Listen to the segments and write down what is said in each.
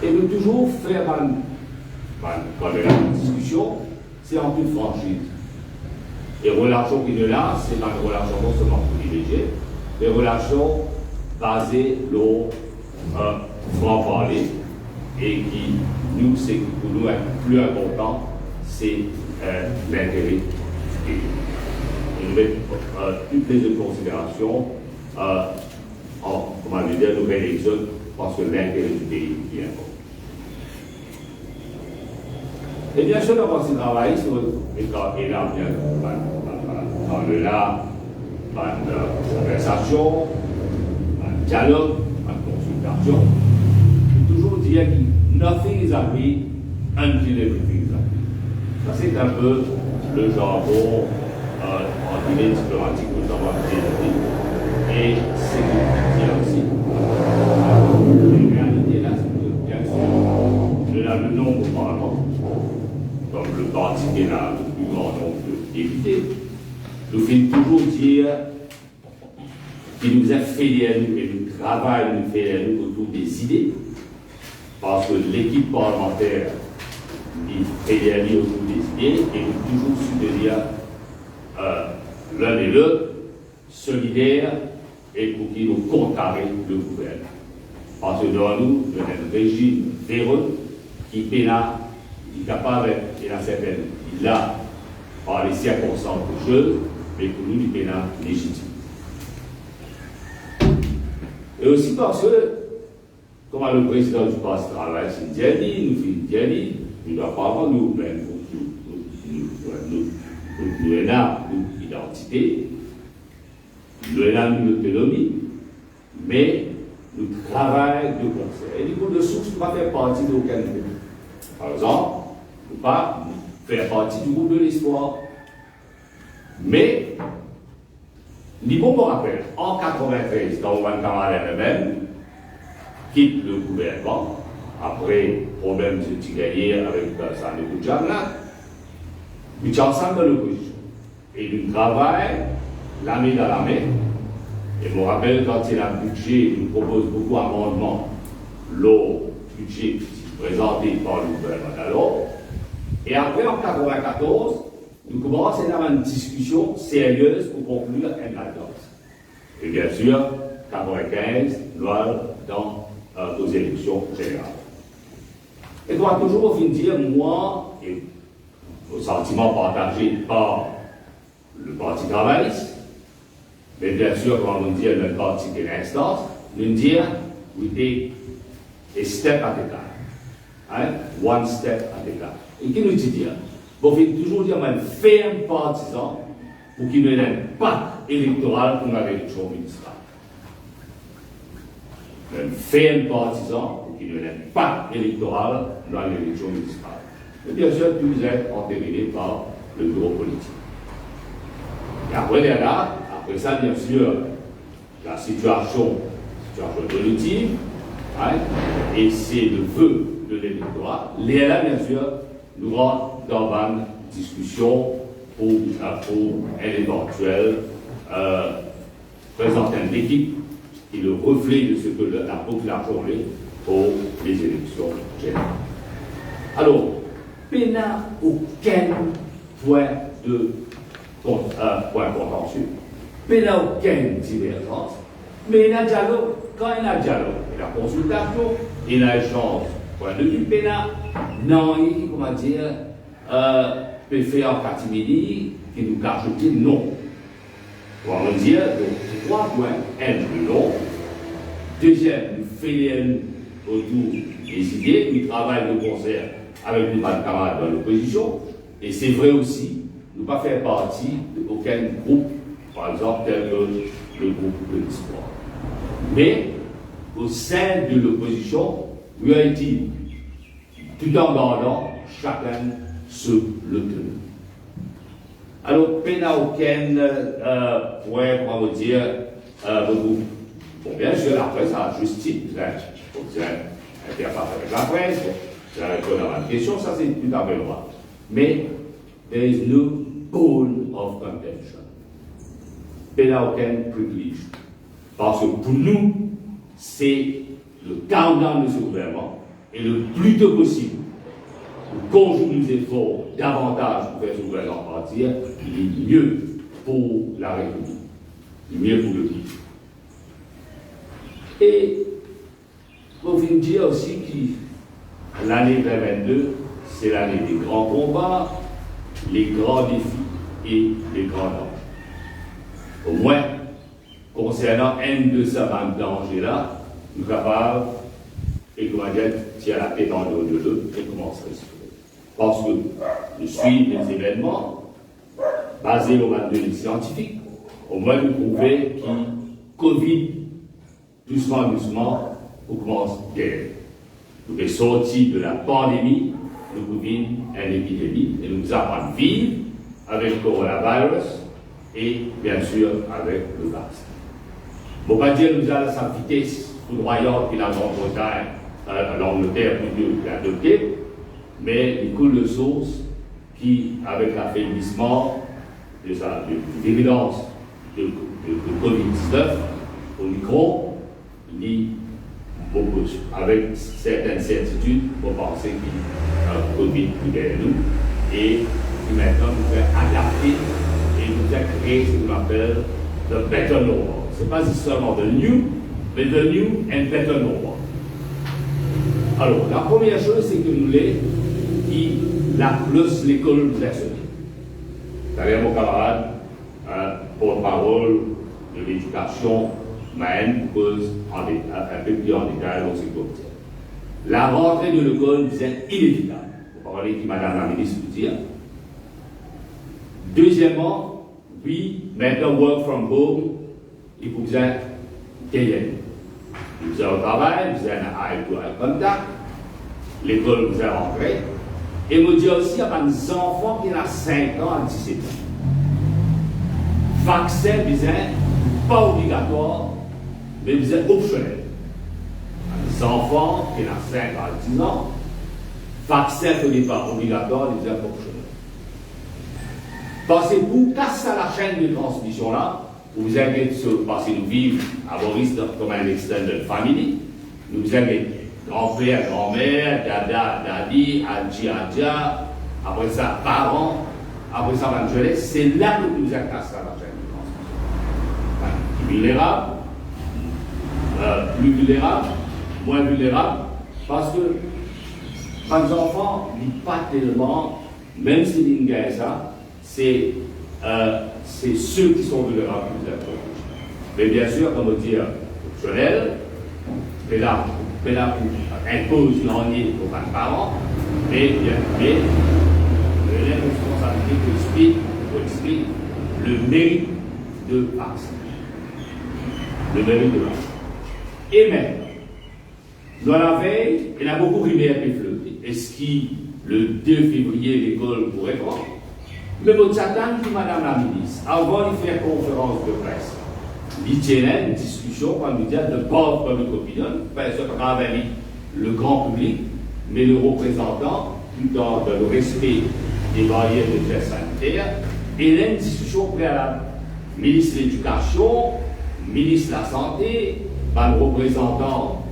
Et de toujours faire quand on a une discussion, c'est en toute franchise. Et relations qui ne là, c'est pas une relation non seulement privilégiée, mais relations basées sur franc-parler et qui, nous, c'est pour nous le plus important, c'est l'intérêt du pays. Et nous mettons toutes les autres considérations comment dire, nous réalisons parce que l'intérêt du pays est important. Et bien sûr, on va aussi travailler sur la conversation, le dialogue, la consultation. Je toujours dire que nothing is agreed until everything is agreed. Ça, c'est un peu le jargon en guillemets diplomatique que nous avons dit. Et c'est dire aussi. La réalité là, c'est que bien sûr, le nombre parlant, comme le parti qui a le plus grand nombre de députés, nous fait toujours dire qu'il nous a fédérés et nous travaillons, nous fédérés autour des idées, parce que l'équipe parlementaire est fédérée autour des idées et nous toujours soutenir l'un et l'autre, solidaires et pour qu'ils nous contrecarrer le gouvernement. Parce que dans nous, il y a un régime véreux qui est capable, il a certaines, il a par les circonstances de jeu, mais pour nous, il est légitime. Et aussi parce que, comme le président du parti travaille, c'est une dialie, nous fait une dialie, nous ne doit pas avoir nous-mêmes, nous avons une identité, nous avons une autonomie, mais nous travaillons de concert. Et du coup, de source, nous ne pas faire partie d'aucun groupe. Par exemple, nous ne pas faire partie du groupe de l'espoir. Mais, niveau me rappelle, en 1993, quand Owen Kamara même quitte le gouvernement, après problème de Tigalier avec Sandé Boudjamla, nous sommes ensemble dans l'opposition. Et nous travaillons la main dans la main. Et je me rappelle quand il y a un budget, il nous propose beaucoup d'amendements, le budget présenté par le gouvernement d'alors. Et après, en 1994, nous commençons à avoir une discussion sérieuse pour conclure une alliance. Et bien sûr, 1995, nous allons aux élections générales. Et je dois toujours dire, moi, et au sentiment partagé par le Parti travailliste, mais bien sûr, quand on dit le parti de l'instance, nous dire, we take a step at a time. Hein? One step at a time. Et qui nous dit dire, il faut toujours dire, un ferme partisan pour qu'il n'y ait pas électoral pour l'élection municipale. Un ferme partisan pour qu'il n'y ait pas électoral dans l'élection municipale. Et bien sûr, tout est entériné par le bureau politique. Et après, là, après ça, bien sûr, la situation politique, hein, et c'est le vœu de l'électorat. Là, bien sûr, nous rentrons dans une discussion pour un éventuel présentant une équipe qui est le reflet de ce que la population est pour les élections générales. Alors, il n'y a aucun point contentieux, il n'y a aucune divergence, mais il y a dialogue. Quand il y a dialogue, il y a consultation, il y a échange, point de vue, il y a non, comment dire, peut faire en catimini, qui nous cache non. On va dire, donc, 3 points, un plus long. Deuxième, nous faisons autour des idées, nous travaillons de concert avec nos camarades dans l'opposition, et c'est vrai aussi, nous ne pas faire partie d'aucun groupe, par exemple, tel que le groupe de l'espoir. Mais, au sein de l'opposition, nous avons été, tout en gardant chacun ce le tenue. Alors, il n'y a aucun point, comment vous dire, bon, bien sûr, après, ça a justice, il faut interface avec la presse, c'est la réponse à la question, ça c'est tout à fait droit. Mais, there is no bone of contention. Il n'y a aucun privilège. Parce que pour nous, c'est le countdown de ce gouvernement, et le plus tôt possible, conjuguer nos efforts davantage pour faire ce gouvernement partir, il est mieux pour la République, mieux pour le pays. Et pour vous dire aussi que l'année 2022, c'est l'année des grands combats, les grands défis et les grands dangers. Au moins, concernant un de ces dangers-là, nous sommes capables, et comment dire, tirer la tête en dehors de l'autre et commencer à respirer. Parce que je suis des événements basés au manuel scientifique, au moins nous prouver que Covid, doucement, on commence à guérir. Nous sommes sortis de la pandémie, de Covid, une épidémie, et nous apprenons à vivre avec le coronavirus et bien sûr avec le vaccin. On ne va pas dire que nous avons sa vitesse foudroyante que la Grande-Bretagne, l'Angleterre plutôt l'a adoptée, mais il coule de source qui, avec l'affaiblissement de l'évidence de Covid-19, Omicron, il beaucoup, avec certaines certitudes, pour penser que Covid nous gagne nous, et que maintenant nous devons adapter et nous devons créer ce qu'on appelle the better normal. Ce n'est pas seulement the new, mais the new and better normal. Alors, la première chose, c'est que nous l'avons qui la plus l'école nous a sonné. D'ailleurs, mon camarade, porte-parole de l'éducation, Maël pose un peu plus en détail dans ce côté. La rentrée de l'école disait inévitable. Vous parlez qui Madame la ministre vous dire. Deuxièmement, oui, maintenant work from home, il faut bien gagner. Vous avez au travail, vous avez un contact, l'école vous a rentré. Et vous dites aussi à des enfants qui ont 5 ans à 17 ans. Vaccin, pas obligatoire, mais vous êtes optionnel. Les enfants qui ont 5 à 10 ans, vaccin n'est pas obligatoire, vous êtes optionnel. Parce que pour casser la chaîne de transmission là, vous avez parce que nous vivons à Boris comme un extended family, nous avez grand-père, grand-mère, dada, dadi, adji, adja, après ça parents, après ça Angeles, c'est là que nous avons cassé la chaîne de transmission. Vulnérable, plus vulnérable, moins vulnérable, parce que les enfants ne vivent pas tellement, même si ils gagnent ça, c'est ceux qui sont vulnérables qui nous protégés. Mais bien sûr, comme on dit, optionnel, mais là impose l'année aux parents, mais la responsabilité que explique le mérite de vaccin. Le mérite de vaccin. Et même, dans la veille, il y a beaucoup de lumière qui flotte. Est-ce que le 2 février, l'école pourrait prendre? Le mot de Satan, qui Madame la ministre, avant de faire conférence de presse, il tenait une discussion, quand nous disons, de bord public opinion, pas se travailler le grand public, mais le représentant, tout dans le respect des barrières de gestes sanitaires, et il y a une discussion préalable. Ministre de l'Éducation, ministre de la Santé, le représentant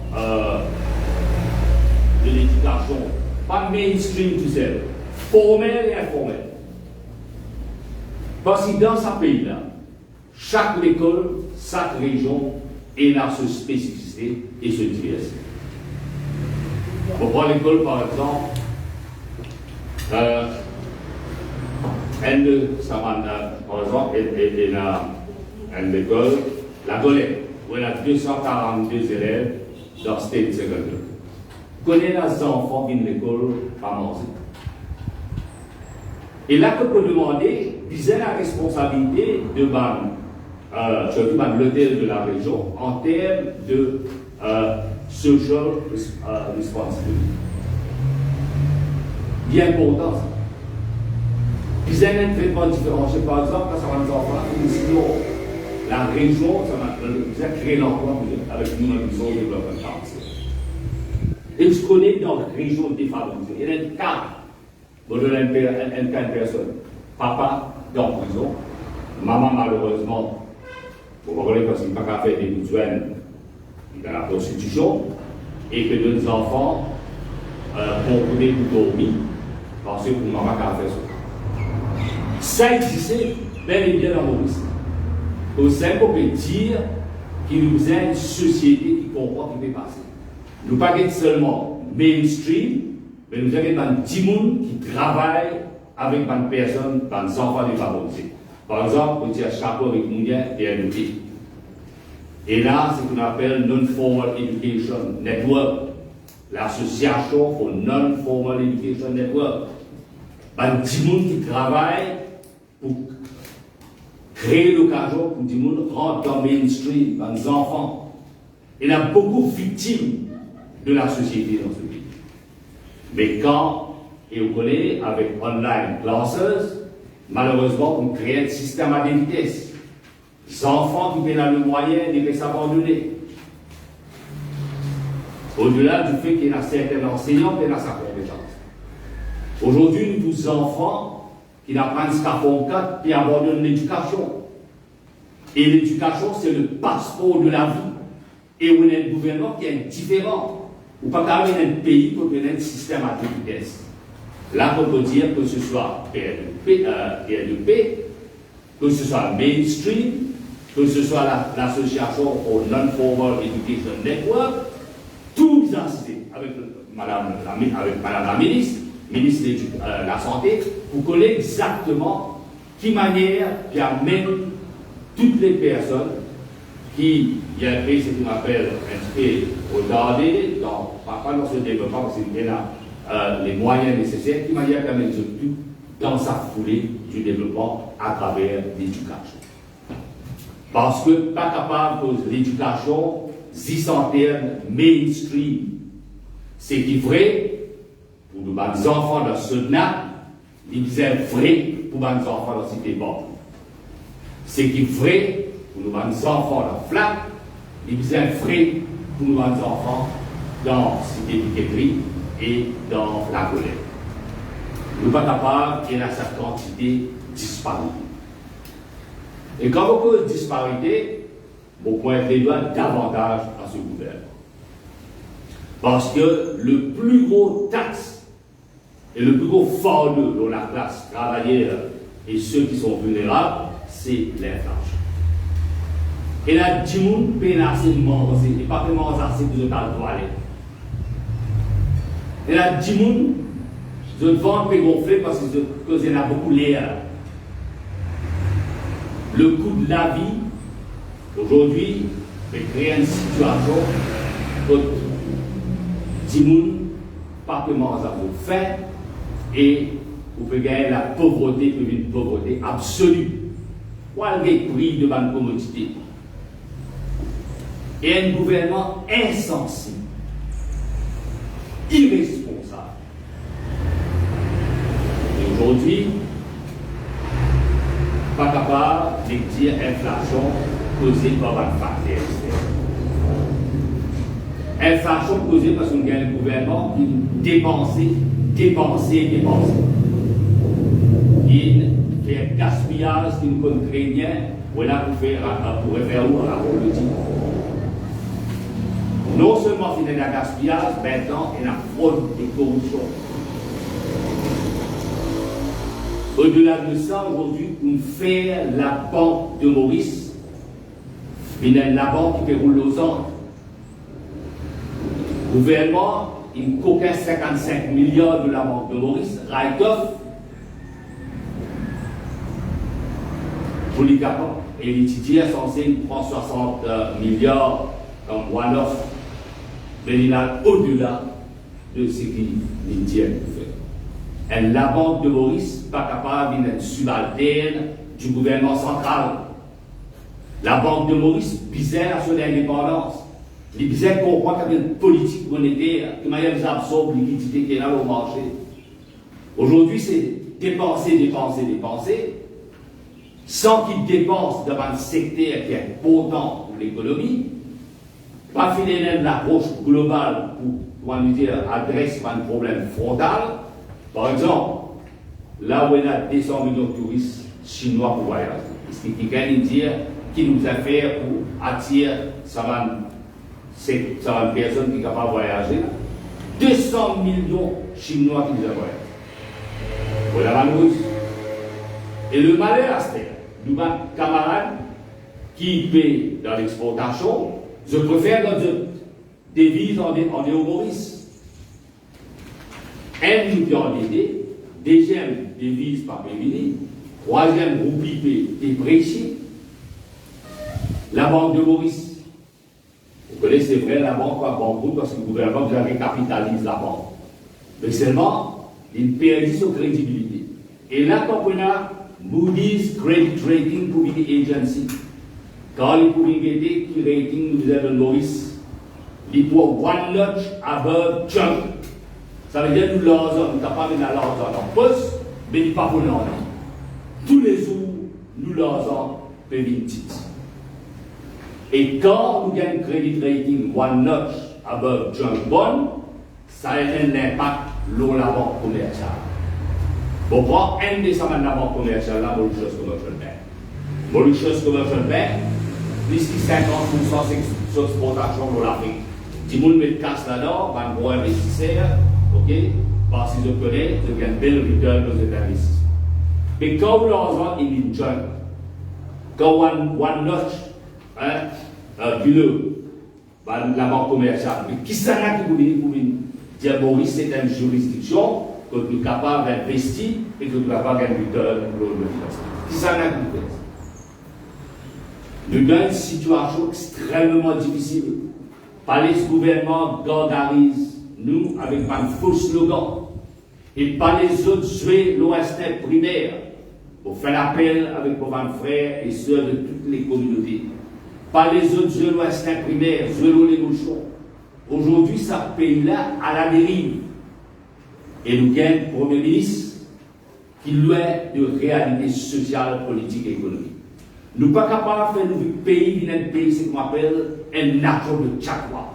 de l'éducation, pas mainstream tout seul, formel et informel. Parce que dans ce pays-là, chaque école, chaque région, elle a sa spécificité et sa diversité. On prend l'école par exemple, par exemple, elle a une école, la Golette, où elle a 242 élèves dans State Secondary. Connaît les enfants qui viennent de l'école pas manger. Et là, qu'on peut demander, disait la responsabilité de surtout l'hôtel de la région en termes de social responsibility. Bien important ça. Disait un traitement différencié, par exemple, quand ça va nous enfants, sinon la région, ça va créer l'emploi avec nous, la mission de développement council. Et je connais dans la région défavorisée, il y a un cas. Bon, je une personne. Papa dans prison. Maman, malheureusement, vous comprenez parce qu'il n'a pas fait des besoins dans la prostitution. Et que deux enfants composé pour dormir, parce que pour maman qui a fait ça. Ça existait bel et bien dans Maurice. Au sein, on peut dire qu'il nous a une société qui comprend ce qui peut passer. Nous ne pas seulement mainstream, mais nous avons des gens qui travaillent avec des personnes, des enfants défavorisés. Par exemple, on dit à chapeau avec Mounia et NUP. Et là, c'est ce qu'on appelle Non-Formal Education Network, l'association pour Non-Formal Education Network. Des gens qui travaillent pour créer l'occasion pour des gens rentrent dans le mainstream, dans les enfants. Il y a beaucoup de victimes de la société dans ce pays. Mais quand, et vous connaissez, avec online classes, malheureusement, on crée un système à deux vitesses. Les enfants qui viennent le moyen de s'abandonner. Au-delà du fait qu'il y a certains enseignants qui ont sa compétence. Aujourd'hui, nous tous enfants qui n'apprennent ce qu'à fond 4 et abandonnent l'éducation. Et l'éducation, c'est le passeport de la vie. Et on a un gouvernement qui est différent. Ou pas qu'à un pays pour donner un système à deux vitesses. Là, on peut dire que ce soit PNP, que ce soit mainstream, que ce soit l'association au Non-Formal Education Network, tous les entités, avec Madame la ministre de la Santé, pour connaître exactement qui manière qui amène toutes les personnes qui, il y a un pays, c'est ce qu'on appelle un peu retardé, pas dans ce développement, parce qu'il y a les moyens nécessaires, qui manière qui amène tout dans sa foulée du développement à travers l'éducation. Parce que pas capable de l'éducation zisanterne mainstream, c'est qui vrai pour nos enfants dans ce NAP, il est vrai pour nos enfants dans Cité Bon. C'est qui vrai pour nos enfants dans FLAC, il est vrai pour nos enfants dans Cité Piqueterie et dans la colère. Nous ne sommes pas capables qu'il y ait cette quantité disparue. Et quand on parle de disparité, on pointe les doigts davantage à ce gouvernement. Parce que le plus gros taxe et le plus gros fardeau dans la classe travaillère et ceux qui sont vulnérables, c'est l'inflation. Et là, 10 gens payent assez de manger, et pas que manger assez que vous avez le droit aller. Et là, 10 gens, je vends payer gonfler parce que il y en a beaucoup l'air. Le coût de la vie, aujourd'hui, peut créer une situation où 10 gens, pas que manger à faim, et vous pouvez gagner la pauvreté, une pauvreté absolue. Quel est le prix de la commodité? Et un gouvernement insensible, irresponsable. Et aujourd'hui, pas capable de dire inflation causée par un facteur externe. Inflation causée parce qu'on a un gouvernement qui dépense. Il fait un gaspillage qui nous contraignait, voilà pour faire où à la politique. Non seulement il y a un gaspillage, maintenant il y a une fraude et corruption. Au-delà de ça, aujourd'hui, on fait la banque de Maurice, la banque qui fait rouler aux Andes. Le gouvernement, il coquin 55 milliards de la banque de Maurice, write-off, pour les capables. Et l'étudiant est censé prendre 60 milliards comme one-off, mais il a au-delà de ce qu'il tient fait. Et la banque de Maurice n'est pas capable d'être subalterne du gouvernement central. La banque de Maurice bizarre à son indépendance. Les bizarres comprennent qu'il y a une politique monétaire qui m'a absorbe liquidité qui est là au marché. Aujourd'hui, c'est dépenser, sans qu'ils dépensent dans un secteur qui est important pour l'économie, pas finir une approche globale pour adresser un problème frontal. Par exemple, là où il y a 200 millions de touristes chinois pour voyager, ce qui gagne dire qui nous a fait pour attirer ça va une personne qui est capable de voyager. 200 millions de Chinois qui nous envoient. Pour la manouche. Et le malheur, c'est nous avons camarades qui paient dans l'exportation, je préfère dans une devise en Maurice. Un nous en aider, deuxième devise par Pévini, troisième roupie déprécié. La Banque de Maurice. Vous connaissez, c'est vrai, la banque va banqueroute parce que le gouvernement vous capitalise la banque. Mais seulement, il perd sa crédibilité. Et là, quand on a Moody's Credit Rating Public Agency, quand les publicités qui rating nous disait de Maurice, il faut one notch above junk. Ça veut dire que nous sommes capables de l'argent en poste, mais il n'est pas pour l'argent. Tous les jours, nous l'argent peut venir. Et quand nous gagnons credit rating one notch above junk bond, ça a un impact sur la banque commerciale. On prend un des samans de la banque commerciale, la Mauritius Commercial Bank. Mauritius Commercial Bank, plus de 50% d'exportation pour l'Afrique. Si vous mettez casse là-dedans, un gros investisseur, ok, parce que je connais, je gagne belle return aux États-Unis. Mais quand l'argent est une junk, quand one notch, la banque commerciale, mais qui s'arrête pour dire Maurice, c'est une juridiction que nous sommes capables d'investir et que nous sommes capables de return pour le financement. Qui s'arrête pour faire ça? Nous avons une situation extrêmement difficile. Par les gouvernements gardarisent nous avec un faux slogan. Et par les autres jouer l'Ouest primaire pour faire appel avec vos frères et sœurs de toutes les communautés. Par les autres jouer l'Ouest primaire, jouer les bouchons. Aujourd'hui, ce pays-là à la dérive. Et nous avons un Premier ministre qui loin de réalité sociale, politique et économique. Nous ne sommes pas capables de faire notre pays, un pays, c'est ce qu'on appelle un nation de Tchakwa.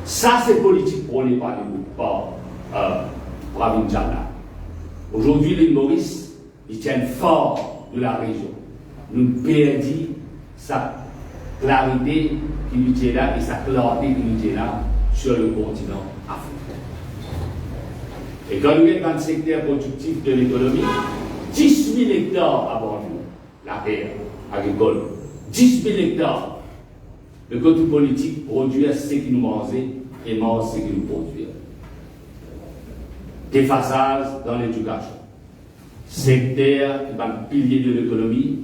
Ça, c'est politique pour les par Pravin Jana. Aujourd'hui, les Maurice, ils tiennent fort de la région. Nous perdons sa clarité qui nous tient là et sa clarté qui nous tient là sur le continent africain. Et quand nous avons dans le secteur productif de l'économie, 10 000 hectares avant nous, la terre agricole, 10 000 hectares. Le côté politique produit ce qui nous mangeait et mange ce qui nous produit. Déphasage dans l'éducation. Secteur qui est un pilier de l'économie,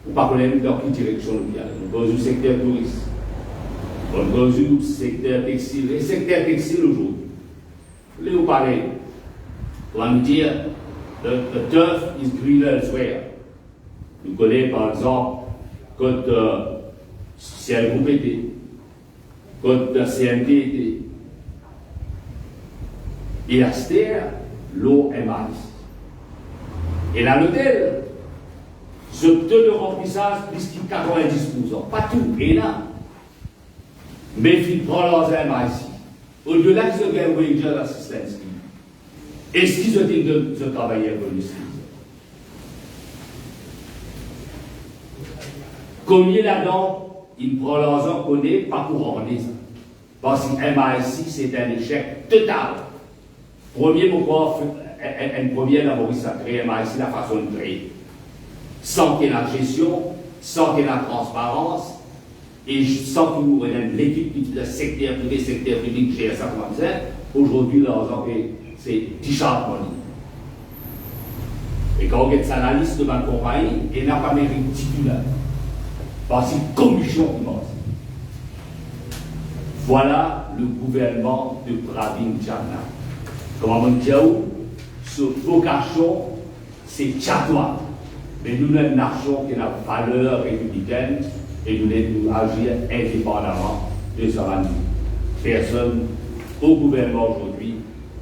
ou pas problème dans quelle direction nous allons. Nous avons le secteur tourisme. Nous avons le secteur textile. Le secteur textile aujourd'hui. Vous voulez vous parler? On va nous dire, the turf is greener elsewhere. Nous connaissons par exemple quand ciel groupe était, quand CMT était. Et la terre, l'eau est mal. Et là, l'hôtel, ce taux de remplissage plus de 90%. Pas tout, et là. Mais il prend leurs aimes ici. Au-delà de ce qu'est le wager assistance. Est-ce qu'ils ont dit de travailler pour nous? Combien là-dedans, il prend l'argent qu'on est, pas pour rendre ça. Parce que MIC, c'est un échec total. Premier, pourquoi un premier, la Maurice a créé MIC, la façon de créer. Sans qu'il y ait la gestion, sans qu'il y ait la transparence, et sans qu'il y ait l'équipe, le secteur privé, secteur public, gère ça comme ça. Aujourd'hui, l'argent, c'est t-shirt money. Et quand on regarde ça, la liste de ma compagnie, il n'a pas mérité titulaire. Parce que c'est une commission qui mange. Voilà le gouvernement de Pravin Jana. Comment on dit, ce vocation, c'est tchatois. Mais nous sommes une nation qui a une valeur républicaine et nous devons agir indépendamment de sa personne au gouvernement aujourd'hui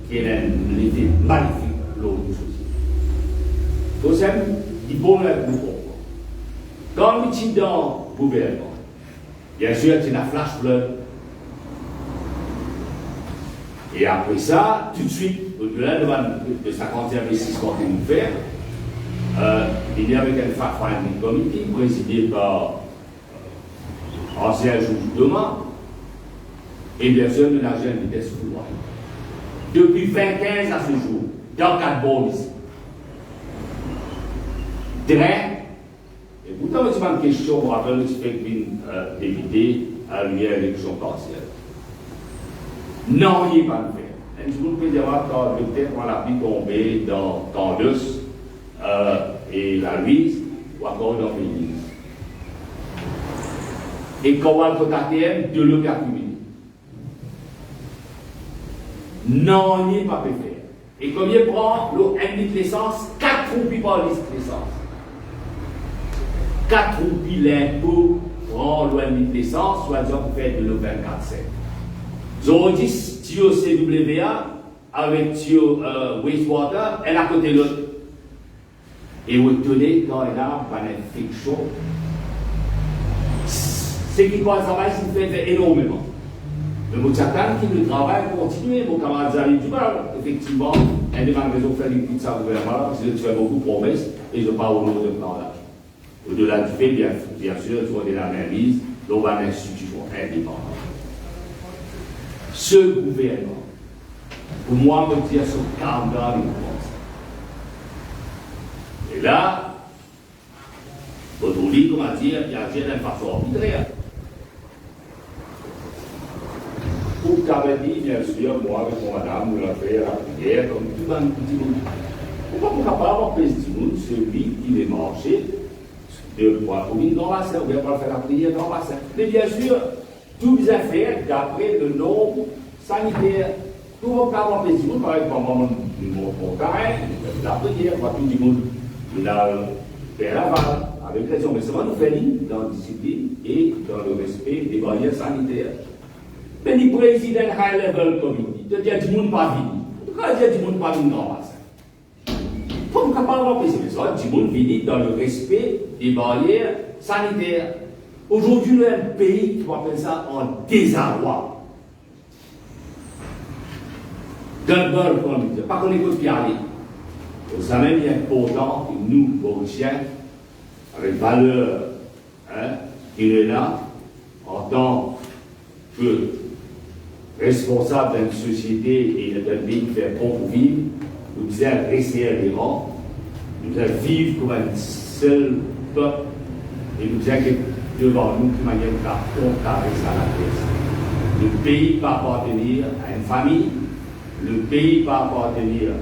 qui est un effet magnifique pour notre société. Deuxième, il faut le groupe. Quand nous sommes dans le gouvernement, bien sûr, c'est un flash flood. Et après ça, tout de suite, au-delà de 50 investissements que nous faisons, il y avait un fact-finding committee présidé par ancien juge Thomas. Et bien sûr, nous avons une vitesse couloir. Depuis 2015 à ce jour, dans 4 bords ici. Train, et pourtant, c'est pas une question, on rappelle que c'est d'éviter à l'élection partielle. Non, il n'y a pas de faire. Je vous peux dire que peut-être on a pu tomber dans l'os et la Louise, ou encore dans l'église. Et quand on va contacter, de le accumuler. Non, il n'y a pas de faire. Et combien prend l'eau de l'essence 4 roupies par litre d'essence. 4 roupies l'impôt prend l'eau de l'essence, soit disant pour faire de l'eau 24,5. J'aurais dit, Tio CWA avec Tio Wastewater, elle a côté l'autre. Et vous tenez quand elle a une infection. Ce qui passe travail, c'est fait énormément. Le mot Tchatan qui le travail continue, mon camarade Zali du mal, effectivement, un des magasins fait des petites ça gouvernement, parce que tu fais beaucoup de promesses et je parle au nom de plan d'âge. Au-delà du fait, bien sûr, tu vois de l'analyse, donc une institution indépendante. Ce gouvernement, pour moi, me dire son calendrier de commence. Et là, aujourd'hui, comment dire, il y a une façon arbitraire. Pour Cavani, bien sûr, moi, avec mon madame, nous l'avons fait la prière, comme tout le monde. Pourquoi on ne peut pas avoir plus du monde, celui qui est marché, de pouvoir communiquer dans la scène, ou bien pour faire la prière dans la scène. Mais bien sûr, tout les affaires d'après le nombre sanitaire. Tout le monde peut avoir plus du monde, par exemple, mon carré, la prière, tout le monde, la faire l'aval, avec raison. Mais ça va nous faire dans la discipline et dans le respect des barrières sanitaires. Mais le président high level committee, il y a du monde pas venu. Pourquoi il y a du monde pas venu dans la scène? Il faut qu'on parle de ça, du monde venu dans le respect des barrières sanitaires. Aujourd'hui, nous avons un pays qui appelle ça en désarroi. D'un bol, comme on dit, pas qu'on écoute bien aller. Vous savez, il est important que nous, Mauriciens, avec valeur, qui est là, en tant que responsable d'une société et d'un pays qui fait bon pour vivre, nous devons resserrer les rangs, nous devons vivre comme un seul peuple et nous devons devant nous de manière à contrer ça à la tête. Le pays va appartenir à une famille, le pays va appartenir à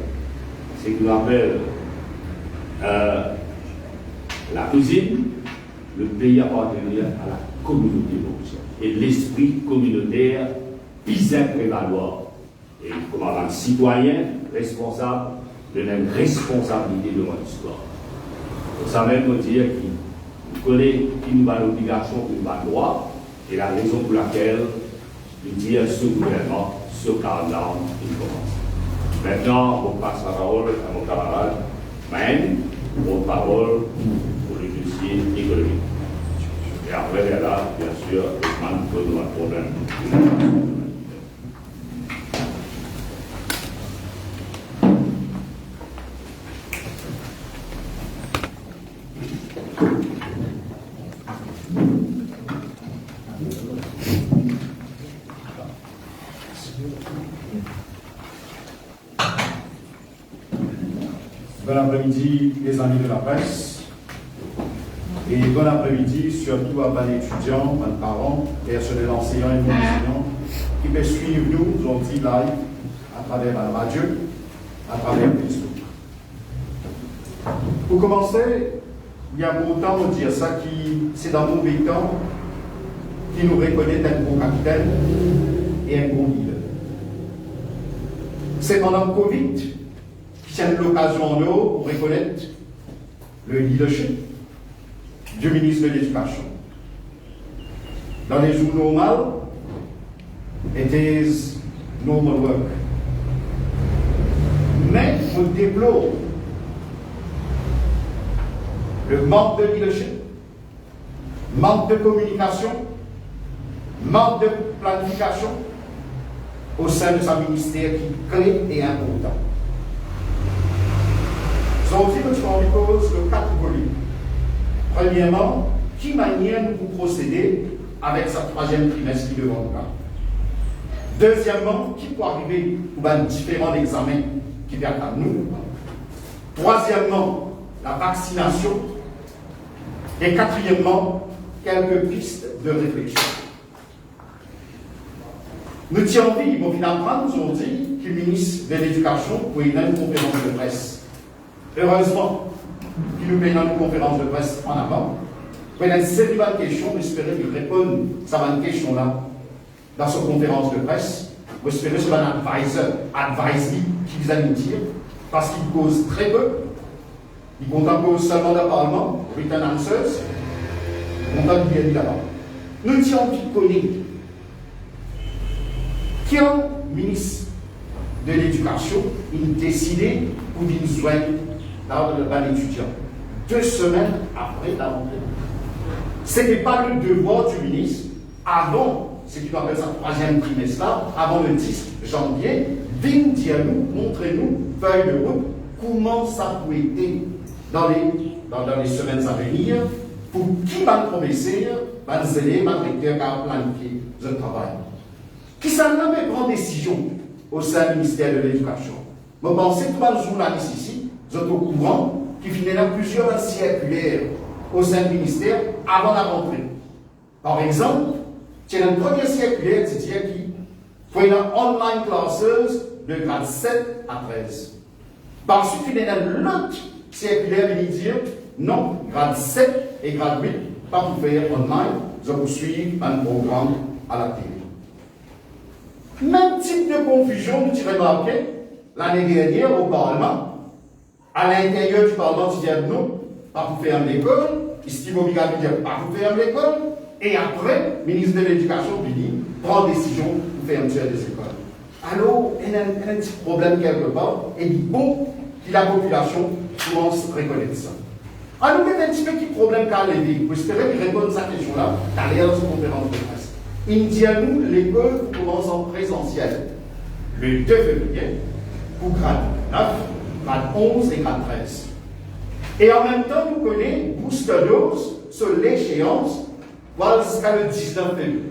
ce qu'on appelle la cuisine, le pays appartenir à la communauté mauricienne. Et l'esprit communautaire bien prévaloir. Et comme un citoyen responsable de la responsabilité de notre histoire. Ça même veut dire qu'il connaît qu'il nous a l'obligation, qu'il nous a le droit, et la raison pour laquelle il dit à ce gouvernement, ce caractère, il commence. Maintenant, on passe la parole à mon camarade Maël, pour parole pour le dossier économique. Et après, là, bien sûr, Ousmane pose un problème. Bon après-midi, les amis de la presse. Et bon après-midi, surtout à les étudiants, les parents, personnel enseignants et non-enseignants qui peuvent suivre nous en live à travers la radio, à travers Facebook. Pour commencer, il y a pourtant de dire ça qui, c'est dans mon temps qui nous reconnaît un bon capitaine et un bon leader. C'est pendant le Covid qui tient l'occasion en nous pour reconnaître le leadership du ministre de l'Éducation. Dans les jours normaux, it is normal work. Mais on déplore le manque de leadership, manque de communication, manque de planification au sein de sa ministère qui est clé et important. Aujourd'hui, nous sommes en cause de 4 volumes. Premièrement, qui manière nous procéder avec sa 3e trimestre qui devant nous. Deuxièmement, qui peut arriver pour différents examens qui viennent à nous. Troisièmement, la vaccination. Et quatrièmement, quelques pistes de réflexion. Nous tiens envie, mon finalement, aujourd'hui, que le ministre de l'Éducation pour une conférence de presse. Heureusement, qu'il nous met une conférence de presse en avant. Pour une série de questions, j'espère qu'il réponde à cette question-là dans sa conférence de presse. J'espère que c'est un advisory qui vous a nous dire, parce qu'il cause très peu. Il compte seulement le Parlement, written answers, on va bien évidemment. Nous tiens qui connaît qui est ministre de l'Éducation, il décidé pour venir soigner dans le ban étudiant. 2 semaines après la rentrée. Ce n'est pas le devoir du ministre, avant, ce qu'il appelle sa 3e trimestre là, avant le 10 janvier, venir dire nous, montrez-nous, feuille de route, comment ça peut être dans les semaines à venir, pour qui va professeur, va zéler, va directeur, va planifier le travail. Qui s'en a même prendre décision au sein du ministère de l'Éducation. Je pense que tous les journalistes ici, vous êtes au courant qu'il finit là plusieurs circulaires au sein du ministère avant la rentrée. Par exemple, il y a une première circulaire qui dit qu'il faut une online classes de grade 7 à 13. Par suite, il y a une autre circulaire qui dit non, grade 7 et grade 8, pas pour faire online, vous allez suivre un programme à la télé. Même type de confusion, nous avons remarqué l'année dernière au Parlement. À l'intérieur du Parlement, tu dis non, pas pour faire l'école. Ici, vous dire pas pour faire l'école. Et après, le ministre de l'Éducation dit prend décision pour faire des écoles. Alors, il y a un petit problème quelque part. Et il dit bon, que la population commence à reconnaître ça. Alors, il y a un petit peu de problème qu'a levé. Vous espérez qu'il réponde à cette question-là dans les conférences de presse. Indianou, l'école commence en présentiel le 2 février pour grade 9, grade 11 et grade 13. Et en même temps, nous connaissons booster dose sur l'échéance jusqu'à le 19 février.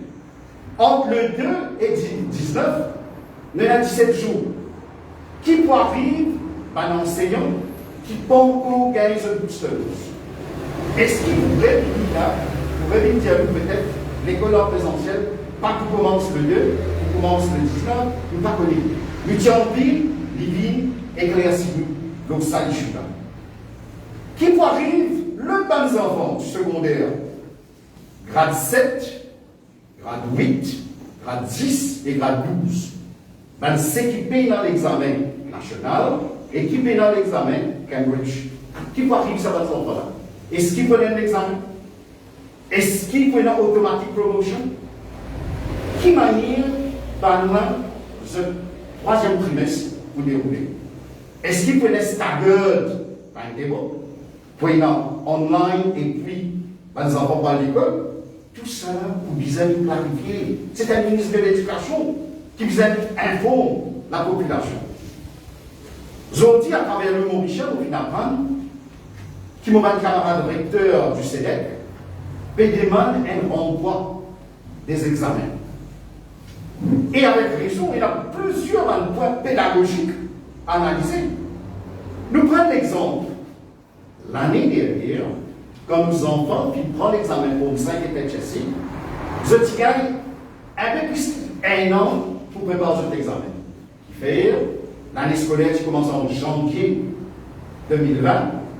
Entre le 2 et 19, nous avons 17 jours. Qui peut arriver un enseignant qui peut encore gagner ce booster dose? Est-ce qu'il pourrait dire peut-être l'école en présentiel, pas qui commence le 2, qui commence le 19, nous pas connu. Nous tiens ville, living, éclairci, donc ça, il est là. Qui peut arriver le bon enfant du secondaire, grade 7, grade 8, grade 10 et grade 12, va s'équiper dans l'examen national, équiper dans l'examen Cambridge. Qui peut arriver ça, bon enfant là? Est-ce qu'il connaît l'examen? Est-ce qu'il peut y avoir automatic promotion? Qui manière par le 3e trimestre pour dérouler? Est-ce qu'il peut y avoir staggered timetable? Pour y avoir online et puis les enfants par l'école? Tout ça, vous besoin de planifier. C'est un ministre de l'Éducation qui besoin d'informer la population. Aujourd'hui, à travers le mot Michel, au final, qui m'a un camarade recteur du CEDEC, demande un renvoi des examens. Et avec raison, il y a plusieurs points pédagogiques à analyser. Nous prenons l'exemple. L'année dernière, comme nos enfants qui prennent l'examen pour 5 et THSI, je gagne un peu plus d'1 an pour préparer cet examen. Qui fait l'année scolaire qui commence en janvier 2020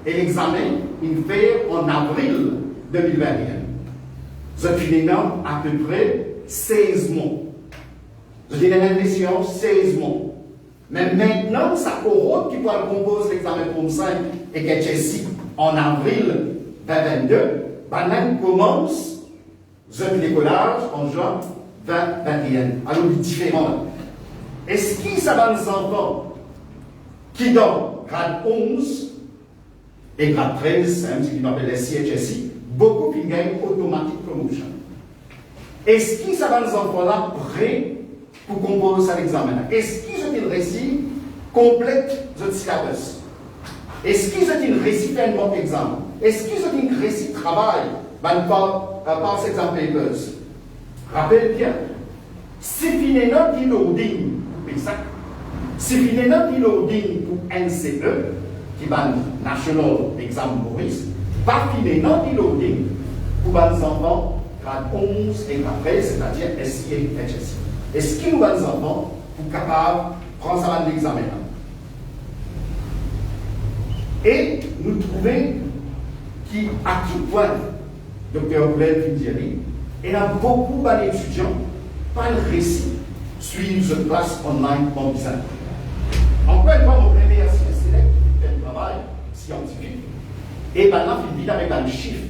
et l'examen, il fait en avril 2021. Je finis à peu près 16 mois. Je dis une séance 16 mois. Mais maintenant, ça corrode qui peut composer l'examen pour 5 et que Chelsea en avril 2022, maintenant commence le décollage en juin 2021. Alors, il est différent. Est-ce qu'il ça va les enfants qui dans grade 11 et grade 13, ce qu'on appelle les CHSI, beaucoup qui gagnent automatic promotion. Est-ce qu'ils savent les enfants-là prêts pour composer l'examen? Est-ce qu'ils ont une récit complète de syllabus? Est-ce qu'ils ont une récit d'un bon examen? Est-ce qu'ils ont une récit travail par ces exam papers? Rappelle bien, Si finalement qui loading, exact. Si finalement qui loading pour NCE, qui va National Exam Boris, pas finalement qui loading pour les enfants grade 11 et après, c'est-à-dire SI et HSI. Est-ce qu'il nous va les enfants pour capables de prendre ça dans l'examen? Et nous trouvons qu'à tout point, Dr. Blaise Findieri, il y a beaucoup d'étudiants, pas le récit, suivent cette classe online en disant. Encore une fois, mon premier select qui fait un travail scientifique, et maintenant, il dit avec un chiffre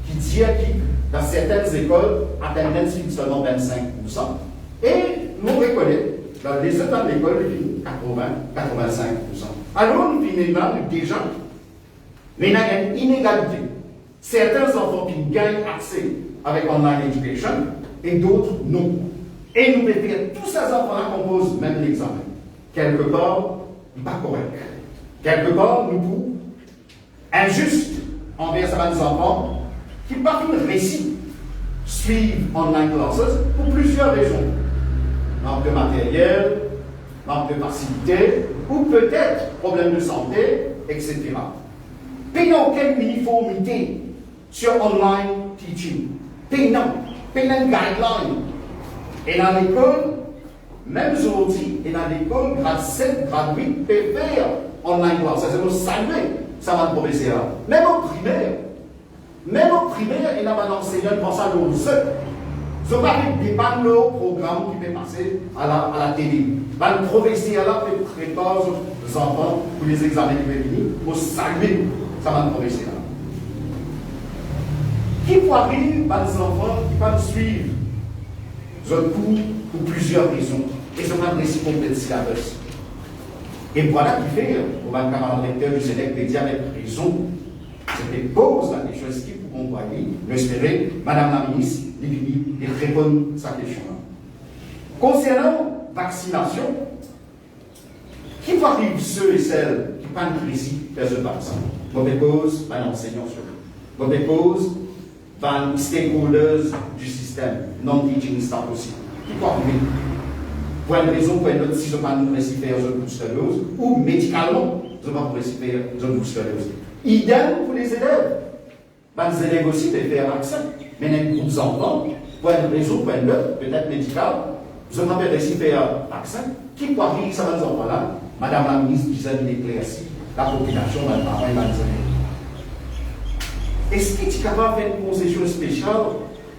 qui dit que dans certaines écoles, attendance est seulement 25%, et nous reconnaissons, dans les autres écoles, il 80-85%. Alors, nous finissons déjà, mais il y a une inégalité. Certains enfants qui gagnent accès avec online education et d'autres non. Et nous mettons tous ces enfants-là composent même l'examen. Quelque part, pas correct. Quelque part, nous pouvons injuste envers ces enfants qui, par une récit, suivent online classes pour plusieurs raisons. Manque de matériel, manque de facilité, ou peut-être problème de santé, etc. Payons aucune uniformité sur online teaching. Payons guidelines. Et dans l'école, même aujourd'hui, et dans l'école, grade 7, grade 8, peut faire online class. Ça, c'est nous saluer, ça va professeur. Même au primaire, il y a un enseignant qui pense à l'autre. Ce n'est pas des le programme qui peut passer à la télé. Le professeur là peut préparer les enfants pour les examens qui peuvent venir, pour saluer, ça va professeur. Qui peut arriver les enfants qui peuvent suivre ce cours pour plusieurs raisons. Et c'est un récit complet de syllabus. Et voilà qui fait, pour un camarade lecteur du Sénèque Média avec raison, c'était pose la question, est-ce qu'il faut envoyer, j'espérais, Madame la ministre, il répond à sa question-là. Concernant vaccination, qui va arriver ceux et celles qui prennent crédit vers ce vaccin? Mauvaise cause, un enseignant sur eux. Mauvaise cause, un stakeholders du système, non-teaching staff aussi. Qui va arriver? Pour une raison, pour une autre, si je ne peux pas faire une boosteriose, ou médicalement, je ne peux pas faire une boosteriose. Idem pour les élèves. Les élèves aussi peuvent faire un vaccin. Mais les groupes enfants, pour une raison, pour une autre, peut-être médicale, je ne peux pas faire un vaccin. Qui peut arriver ça dans les enfants-là? Madame la ministre disait qu'il éclaircit la population, les parents et les élèves. Est-ce qu'il est capable de faire une concession spéciale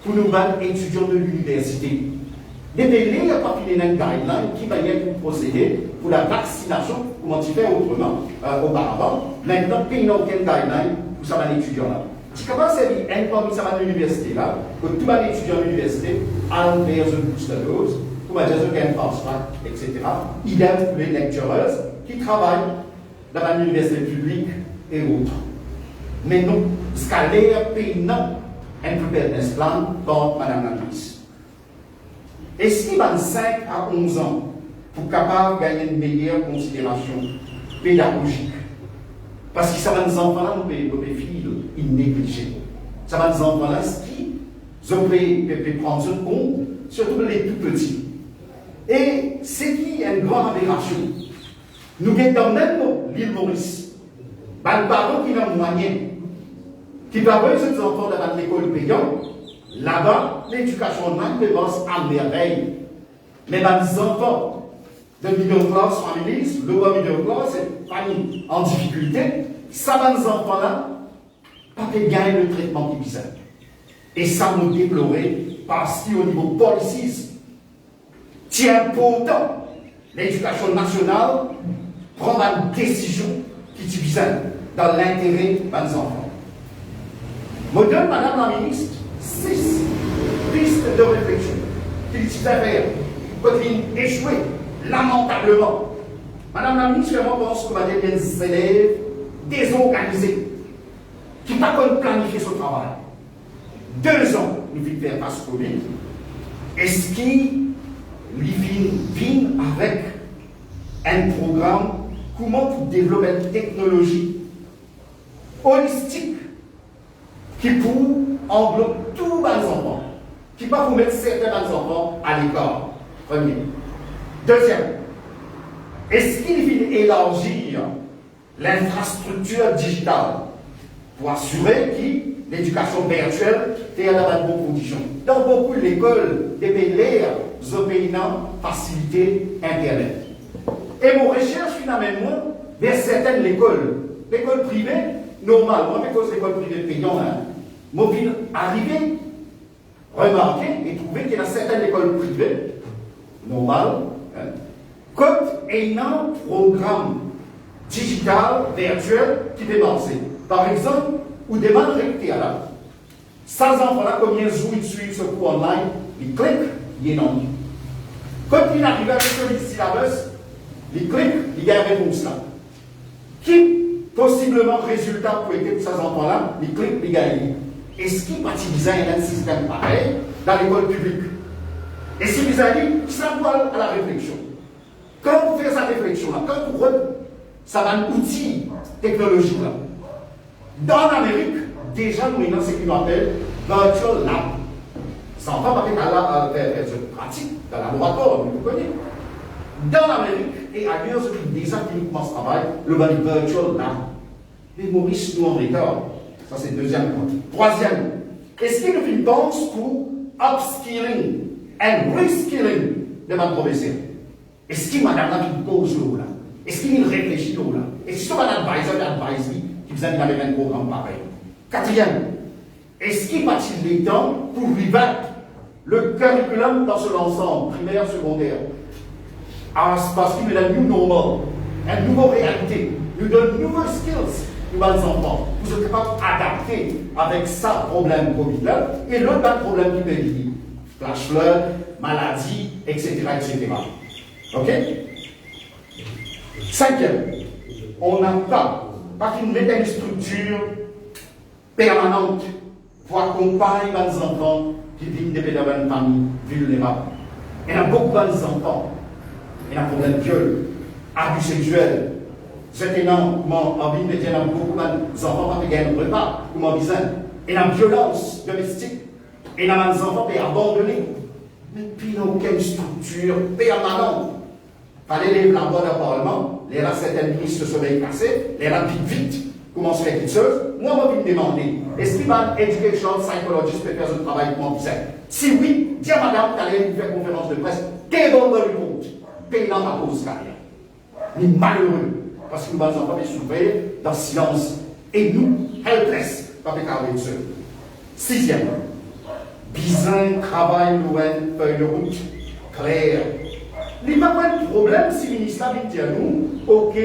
pour nous battre étudiants de l'université? Depuis là, il n'y a pas fini un guideline qui va y pour procéder pour la vaccination, comment tu fais autrement auparavant. Maintenant, il n'y a aucun guideline pour ça, les étudiants là. Tu es capable de servir un parmi ça à l'université là, pour tout les étudiants de l'université aillent vers une booster dose, pour dire qu'il y a un fast track, etc. Idem pour les lectureuses qui travaillent dans l'université publique et autres. Mais non, scalaire payant un preparedness plan par Madame la ministre. Est-ce qu'il va de 5 à 11 ans pour capable de gagner une meilleure considération pédagogique? Parce que ça va des enfants-là, nous pouvons ils négligent. Ça va des enfants-là, qui peuvent prendre ce compte, surtout les tout petits. Et c'est qui est une grande aberration. Nous sommes même l'île Maurice. Les parents qui ont moyen, qui peuvent avoir ces enfants dans l'école payante, là-bas, l'éducation online commence à merveille. Mais les enfants de middle class families, lower middle class, familles en difficulté, ça va les enfants-là, pas qu'ils gagnent le traitement qui bizarre. Et ça nous déplorer parce qu'au niveau policies, c'est important. L'éducation nationale prend une décision qui est bizarre dans l'intérêt des enfants. Je donne, Madame la ministre, 6 pistes de réflexion qu'il s'y faire quand il échoué lamentablement. Madame la ministre, je pense qu'on va dire des élèves désorganisés qui ne peuvent pas planifier son travail. 2 ans, nous vivons faire face au Covid. Est-ce qu'il vient avec un programme comment pour développer une technologie holistique qui pour englober tous les enfants, qui ne peut pas vous mettre certains enfants à l'écart. Premier. Deuxième, est-ce qu'il faut élargir l'infrastructure digitale pour assurer que l'éducation virtuelle est dans de bonnes conditions? Dans beaucoup d'écoles, des pays opénants faciliter Internet. Et mon recherche finalement vers certaines écoles privées, normalement, mais cause l'école privée payante, mon ville arrivé, remarquer et trouver qu'il y a certaines écoles privées, normales, comme ayant un programme digital, virtuel, qui peut lancer. Par exemple, ou demande recté à là, sans enfants-là, combien ils suivent ce cours online, ils cliquent, ils est non. Quand il arrive avec le syllabus, ils cliquent, il y a une réponse là. Qui, possiblement, résultat pour aider ces enfants-là, ils cliquent, ils gagnent. Est-ce qu'il va utiliser un système pareil dans l'école publique? Et si vous avez dit, ça doit à la réflexion. Quand vous faites cette réflexion-là, quand vous prenez ça va un outil technologique là. Dans l'Amérique, déjà nous avons ce qu'on appelle Virtual Lab. Ça ne va pas faire une pratique dans le laboratoire, vous connaissez. Dans l'Amérique et ailleurs, ceux qui déjà fini comment ce travail, le Virtual Lab. Mais Maurice, nous en retard. Ça, c'est le deuxième point. Troisième, est-ce qu'il y a une pense pour upskilling and reskilling de ma professeur? Est-ce qu'il madame là qui pose là? Est-ce qu'il réfléchit là? Est-ce qu'il y a un advisor qui vous a mis avec un programme pareil? Quatrième, est-ce qu'il va-t-il le temps pour revamp le curriculum dans son ensemble, primaire, secondaire? Parce qu'il met la new normal, une nouvelle réalité, nous donne de nouvelles skills. Nous allons enfants, vous êtes capable d'adapter avec ça problème Covid-là et l'autre problème qui peut venir. Flash flood, maladie, etc. etc. Ok? Cinquième, on n'a pas qu'une une structure permanente pour accompagner les enfants qui vivent dans une famille vulnérable. Il y a beaucoup d'enfants, il y a un problème de viol, abus sexuels. C'est énorme, comment en ville, il y a beaucoup d'enfants qui gagnent un repas, comment disant, il y a une violence domestique, il y a des enfants qui sont abandonnés. Mais puis, il n'y a aucune structure permanente. Il fallait les la voix d'un parlement, les là, certaines ministres se sont cassés, les là, vite, comment se fait quelque chose. Moi, je vais me demander, est-ce qu'il va education psychologist peut faire ce travail pour moi? Si oui, dis à madame, tu allais faire une conférence de presse, quelle bonne réponse? Payant ma cause carrière. Mais malheureux. Parce que nous allons pas surveiller dans le silence. Et nous, helpless, pas de carrière seul. Sixième, besoin travail loin, feuille de route, claire. Il n'y a pas de problème si le ministère vient dire nous, ok,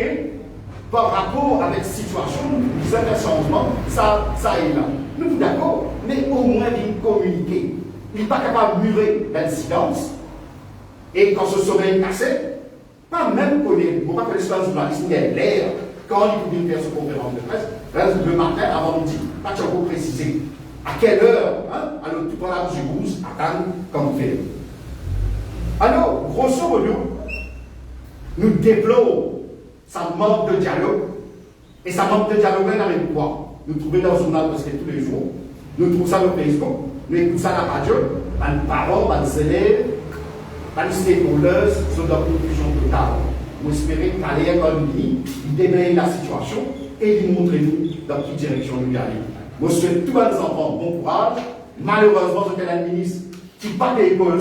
par rapport avec la situation, nous avons un changement, ça est là. Nous sommes d'accord, mais au moins il communiquer. Il n'est pas capable de murer dans le silence. Et quand ce sommeil cassé, pas même connaître, il ne faut pas que l'espace journaliste ait l'air, quand il pouvait faire ce conférence de presse, le matin avant midi, pas de encore préciser à quelle heure, hein, alors tout dans la bouche attendre comme fait. Alors, grosso modo, nous déplorons ça manque de dialogue, et ça manque de dialogue avec quoi? Nous trouvons dans le journal presque tous les jours, nous trouvons ça sur Facebook, nous écoutons ça à la radio, les parents, les élèves, les stakeholders sont dans une confusion totale. Nous espérons qu'aller à l'économie, il déblaye la situation et il montre nous dans quelle direction nous allons. Moi, je souhaite tous les enfants bon courage. Malheureusement, je suis un ministre qui n'a pas d'école,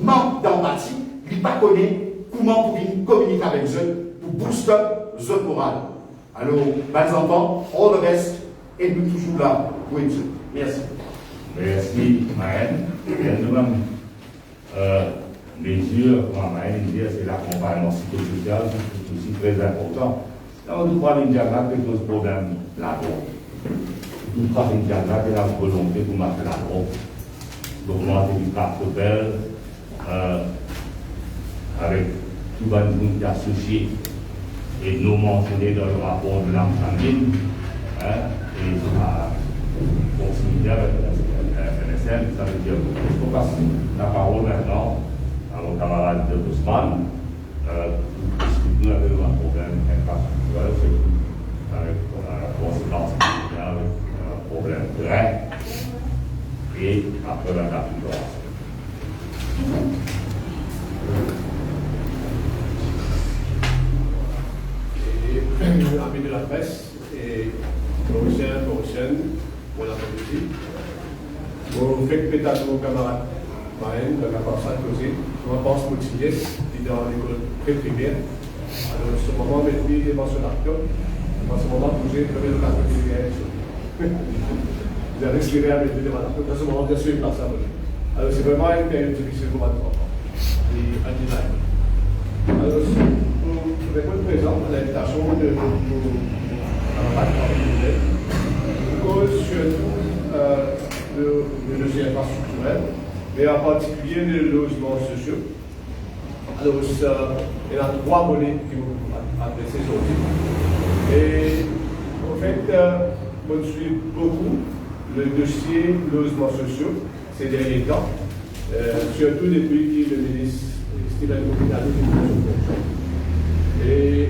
manque d'empathie, il n'a pas connaît comment communiquer avec eux pour booster le moral. Alors, les enfants, all the best, et nous toujours là pour eux. Merci. Merci, Maëlle. Mesures, comme Maëlle dit, c'est l'accompagnement psychosocial, c'est aussi très important. Là, nous croyons qu'il y a quelque chose de problème là-bas. Nous croyons qu'il y a la volonté pour marquer là-bas. D'augmenter du caractère avec tout le monde qui est associé et nous mentionner dans le rapport de l'âme famille et continuer avec la FNSM, ça veut dire que je passe la parole maintenant à mon camarade de Ousmane pour discuter avec un problème infrastructurel, surtout avec la conséquence avec un problème grec et après la capitulation. de la presse et Mauricien, bon après-midi. Bon, fait que peut-être mon camarade Maël, de la personne causée, je pense motivé, qui est dans l'école pré-primaire. Alors, ce moment, je vais dire sur l'acteur. En ce moment, j'ai premier occasion de dire vous avez respiré avec le débat. Dans ce moment, bien sûr, il passe à vous. Alors, c'est vraiment une période difficile pour moi. Et undéniable. Alors, pour répondre présent à l'invitation de nos camarades parmi cause surtout le dossier infrastructurel, mais en particulier les logements sociaux. Alors, il y a 3 volets qui vont adresser aujourd'hui. Et en fait, on suit beaucoup le dossier logements sociaux ces derniers temps, surtout depuis que le ministre Steven Kofinado est en fonction. Et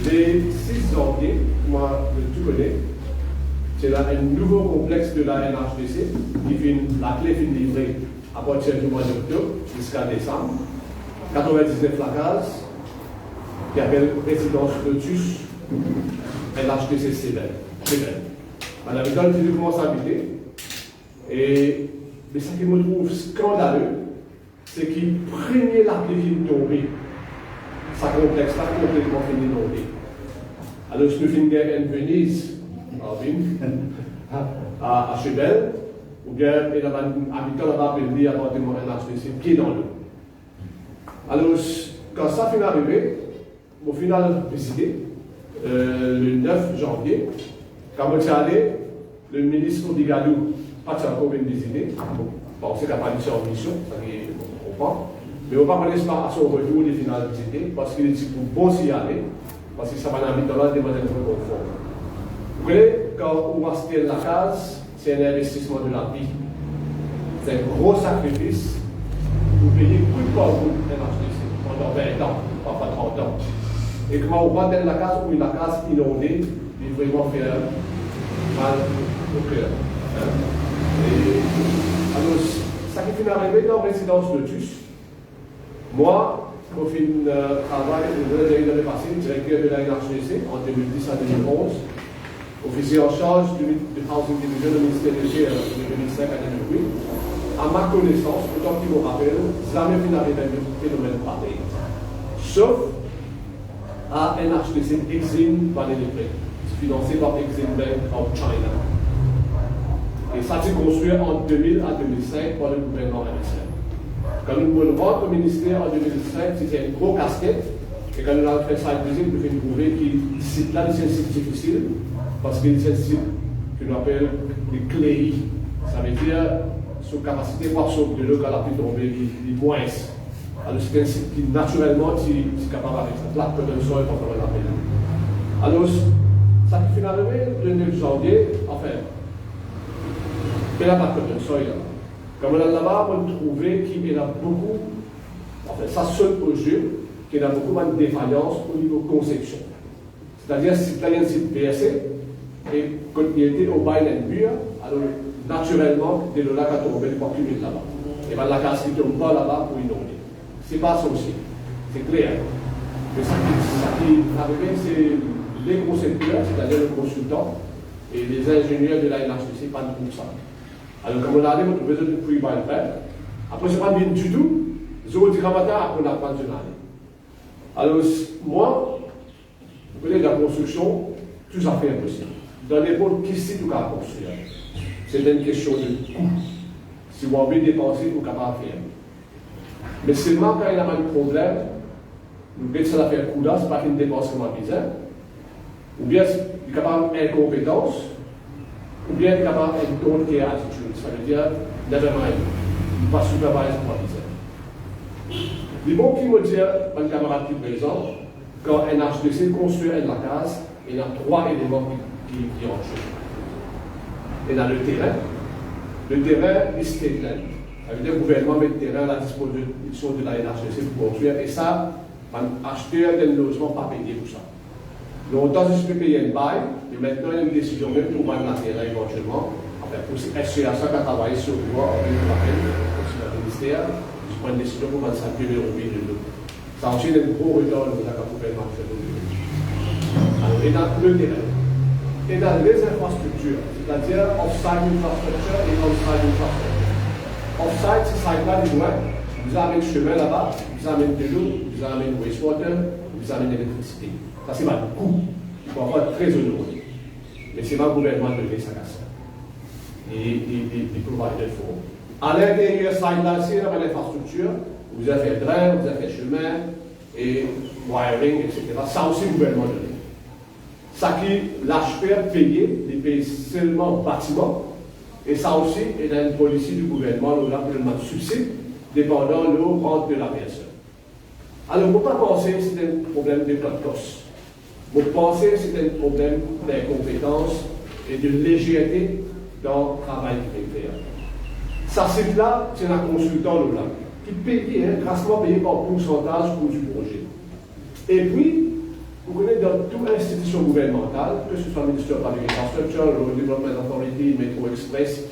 les 6 janvier, moi je tout connais, c'est là un nouveau complexe de la NHDC qui finit, la clé finit livrée à partir du mois d'octobre jusqu'à décembre. 99 placages qui appelle résidence Lotus NHDC Cévennes. Madame Vidal, je commence à habiter. Mais ce qui me trouve scandaleux, c'est qu'il prenait la clé qui tombée. Ça complexe, ça complètement fini tombé. Alors, je me finis en Venise, à Chebel, ou bien il y a un habitant là-bas qui a appartement NHDC pied dans l'eau. Alors, quand ça finit d'arriver, au final, décidé, le 9 janvier, quand on est allé, le ministre Odigadou pas encore bien décidé. Bon, c'est qu'il n'a pas dit en mission, ça on comprend. Mais on ne va pas laisser à son retour les finales visitées, parce qu'il est pour bon s'y aller, parce que ça va inviter dans la demande d'être conforme. Vous voyez, quand on achète la case, c'est un investissement de la vie. C'est un gros sacrifice. Vous payez coup de corps pour NHDC pendant 20 ans, pas 30 ans. Et comment on va dans la case où la case inondée, il vraiment faire mal au cœur. Alors, ça qui finit arrivé dans la résidence Lotus. Moi, au fin de travail, l'année passée, directeur de la NHDC en 2010 à 2011, officier en charge du Housing Division du ministère de de 2005 à 2008. À ma connaissance, autant qu'il me rappelle, jamais vu n'arriver à un phénomène pareil. Sauf à NHDC Exim Valley des Prés, financé par Exim Bank of China. Et ça s'est construit en 2000 à 2005 par le gouvernement américain. Quand nous rentrons au ministère en 2005, c'était un gros casse-tête. Et quand nous avons fait ça, nous avons trouvé que c'est là c'est un site difficile, parce que c'est un site que nous appelons les clés. Ça veut dire son capacité de voir sur de l'eau quand la pluie tomber, les moins. Alors c'est un site qui naturellement est capable avec ça, plaque de sol quand on l'appelle. Alors, ça qui finit arrivé le 9 janvier, enfin, il n'y a pas de sol. Comme on a là-bas, on trouvait qu'il y a beaucoup, enfin, ça saute aux yeux, qu'il y a beaucoup de défaillances au niveau conception. C'est-à-dire, si tu as un site PSC, et quand il était au bail d'un mur, alors naturellement, des lacs à tomber, il ne peut plus là-bas. Et bien la casse qui ne tombe pas là-bas pour inonder. Ce n'est pas ça aussi, c'est clair. Mais ça qui est arrivé, c'est les concepteurs, c'est-à-dire le consultant, et les ingénieurs de la NHDC, pas du tout ça. Alors, comme on a dit, on besoin de prix par le faire. Après, ce n'est pas bien du tout. Je vous dis qu'à matin, après, on n'a pas de journée. Alors, moi, vous voyez, la construction, tout ça fait impossible. Dans les pôles, qui c'est tout qu'à construire? C'est une question de coût. Si vous avez dépensé, vous êtes capable de faire. Mais seulement quand il y a un problème, nous mettons ça à faire coup là, ce n'est pas une dépense comme un bizarre. Ou bien, il est capable d'incompétence, ou bien il est capable d'une don't care attitude. Ça veut dire, never mind, pas supervise comme un bizarre. Les bons qui me disent, mon camarade qui est présent, quand un HDC construit la case, il y a 3 éléments qui en jeu. Il y a le terrain est state land. Ça veut dire que le gouvernement met le terrain à la disposition de la NHDC pour construire, et ça, un acheteur d'un logement pas payé pour ça. Longtemps, je suis payé un bail, et maintenant, il y a une décision même pour vendre la terrain éventuellement. Enfin, pour SCA qui a travaillé sur le droit, avec le ministère, je prends une décision pour vendre ça 2 000 €. Ça enchaîne un gros retard de la gouvernement. Alors, il y a le terrain. Et dans les infrastructures, c'est-à-dire off-site infrastructure et on-site infrastructure. Off-site, c'est ça là du loin. Vous avez le chemin là-bas, vous avez de l'eau, vous avez le wastewater, vous avez l'électricité. Ça, c'est mal coût. Il faut avoir très honoré. Mais c'est pas le gouvernement de donner ça à ça. Et provider le fond. À l'intérieur, ça là, c'est l'infrastructure. Vous avez fait le drain, vous avez fait le chemin, et wiring, etc. Ça aussi, le gouvernement donne. Ça qui l'acheteur payé, il paye seulement bâtiment, et ça aussi, il y a une politique du gouvernement, là, pour le subside, dépendant de l'eau rente de la personne. Alors, il ne faut pas penser que c'est un problème de cost. Il faut penser que c'est un problème d'incompétence et de légèreté dans le travail qu'il fait. Ça, c'est là, c'est un consultant là, qui paye, grassement payé par pourcentage pour du projet. Et puis, vous connaissez dans toute institution gouvernementale, que ce soit le ministère de Public Infrastructure, le Development Authority, Metro Express,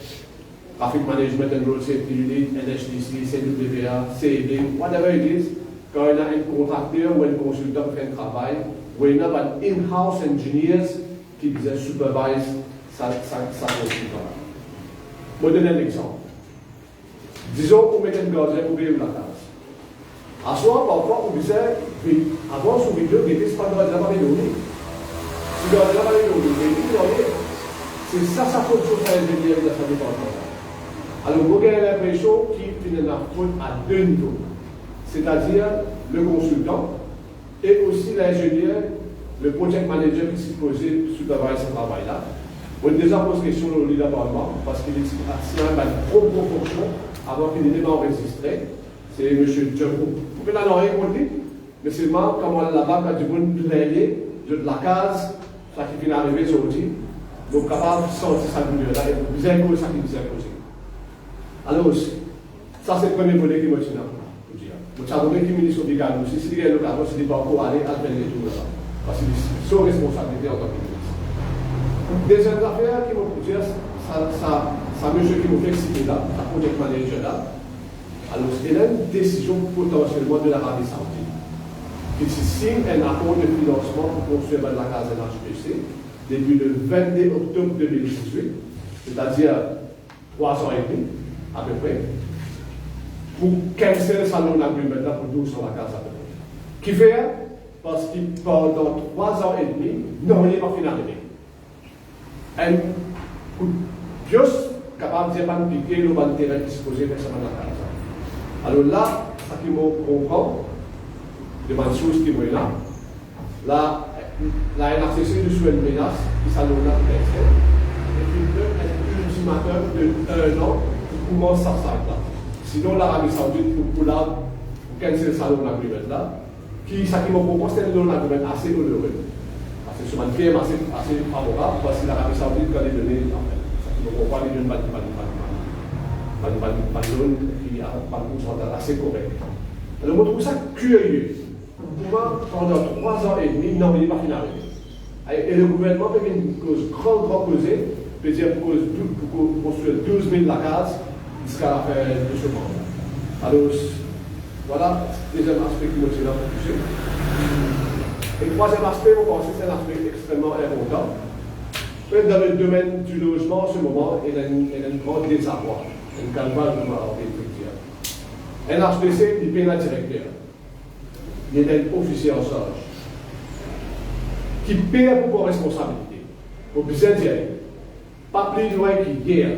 Traffic Management and Road Safety Unit, NHTC, CWA, CED, whatever it is, quand il y a un contracteur ou un consultant qui fait un travail, où il y a un in-house engineers qui supervise sa consultant. Je vais donner un exemple. Disons qu'on met un gardien pour payer la case. À ce moment, parfois, on disait, avant son vidéo, il était pas de la vallée d'Oli. Si le gardien va aller d'Oli, c'est ça sa faute sur sa ingénierie de sa département. Alors, vous avez l'impression qu'il finit la faute à deux niveaux. C'est-à-dire le consultant et aussi l'ingénieur, le project manager qui s'est supposé superviser ce travail-là. On a déjà posé question au leader parlement parce qu'il est assis à une propre fonction avant qu'il n'ait pas enregistré. C'est M. Djamou. Vous pouvez n'en rien compter, mais c'est moi, comme on là-bas, quand du monde plaigné de la case, ça qui vient d'arriver aujourd'hui, donc capable de sortir sa douleur-là et vous avez causé ça qui vous a causé. Alors, ça c'est le premier volet qui m'a dit là. Vous savez que le ministre obligatoire aussi, si il y a l'occasion, c'est de ne pas aller à faire les tours là-bas. Parce que c'est son responsabilité en tant que ministre. Deuxième affaire qui m'ont dit, ça monsieur qui m'a fait citer là, ça project manager là. Alors, il y a une décision potentiellement de l'Arabie Saoudite qui signe un accord de financement pour construire la case NHPC depuis le 22 octobre 2018, c'est-à-dire 3 ans et demi, à peu près, pour canceller le salon d'agreement là pour 12 ans la case à peu près. Qui fait parce que pendant 3 ans et demi, non, il n'est pas finalisé. Un coup de pioche capable de dire pas de piquer le ban terrain qui se posait vers sa case. Alors là, ça qui me comprend, de ma chose qui est là, la NRCC nous souhaite une menace, qui s'allume là pour l'extérieur, et puis un ultimatum de 1 an pour commencer ça là. Sinon, l'Arabie Saoudite, pour canceller le salon d'agreement là, ça qui me propose, c'est un agreement assez onéreux. Parce que c'est un firme assez favorable, parce que l'Arabie Saoudite, quand elle est donnée, ça qui me propose, elle est donnée pas de zone qui a pas de pourcentage assez correct. Alors, on trouve ça curieux. Pourquoi, pendant 3 ans et demi, non, il n'est pas finalisé. Et le gouvernement peut faire une cause grande causée, peut dire pour construire 12 000 la case jusqu'à la fin de ce mandat. Alors, voilà, deuxième aspect qui me tient à toucher. Et le troisième aspect, on pense que c'est un aspect extrêmement important. Dans le domaine du logement, en ce moment, il y a une grande désarroi. Une calvaire de ma dire. Un HPC, il paye un directeur. Il y a un officier en charge. Qui paye pour vos responsabilités. Pour bien dire. Pas plus loin qu'hier.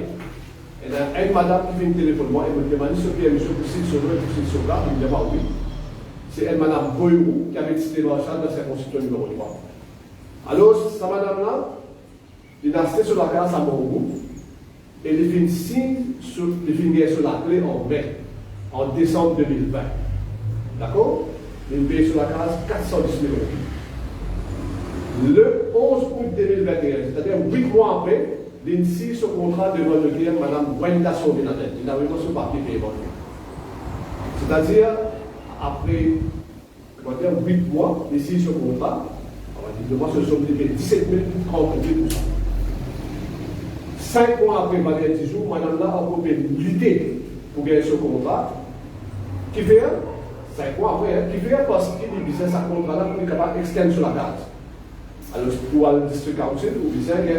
Il y a une madame qui fait un téléphone, moi, elle me demande ce qui est monsieur pour citer sur l'eau et pour citer sur là. Il me dit oui. C'est une madame Boyou qui avait cité Marchand dans sa constitution numéro 3. Alors, cette madame-là, il a acheté sur la case à Morgou. Et il fait signe sur la clé en mai, en décembre 2020. D'accord? Il paye sur la case 410 000 €. Le 11 août 2021, c'est-à-dire 8 mois après, il signe ce contrat devant le client, Mme Wenda Sorbinatel. Il n'avait pas ce papier paiement. C'est-à-dire, après 8 mois, il signe ce contrat. On va dire que moi, ce sont 17 032 %. 5 mois après 20 jours, madame là a pu lutter pour gagner ce contrat. Qui fait 5 mois après, qui fait parce qu'il disait ce contrat là pour être capable d'extendre sur la case. Alors, pour le district council, vous disiez qu'il y a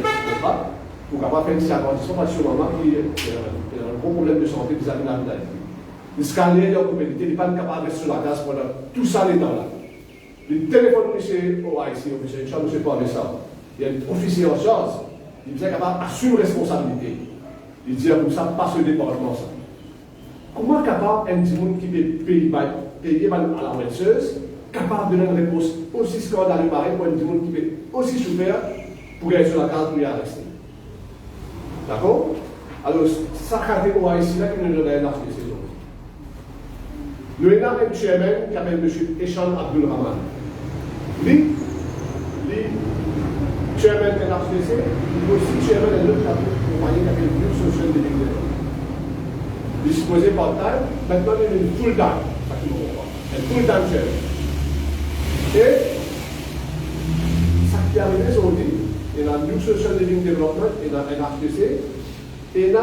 un contrat pour capable faire une agrandissement parce que sur le moment, il y a un gros problème de santé vis-à-vis de la ville. Le scanner de la communauté n'est pas capable de rester sur la case pendant tout ça les temps là. Le téléphone monsieur OIC, officier de charge, monsieur Paul ça. Il y a un officier en charge, il est capable d'assumer responsabilité. Il dit comme ça, pas ce département ça. Comment capable un petit monde qui peut payer à la retraiteuse, capable de donner une réponse aussi scandaleuse pareil pour un petit monde qui peut aussi souffrir pour aller sur la case pour y rester. D'accord? Alors, ça a été OIC là qui nous donne un article. Nous avons un chairman qui s'appelle M. Eshan Abdul Rahman. Lui, chairman de l'HDC, il est aussi chairman de l'autre compagnie qui s'appelle New Social Living. Il est supposé part-time, maintenant il est full-time. Un full-time chairman. Et, ça qui est arrivé aujourd'hui, il y a un New Social Living Development, il y a un HDC, et il y a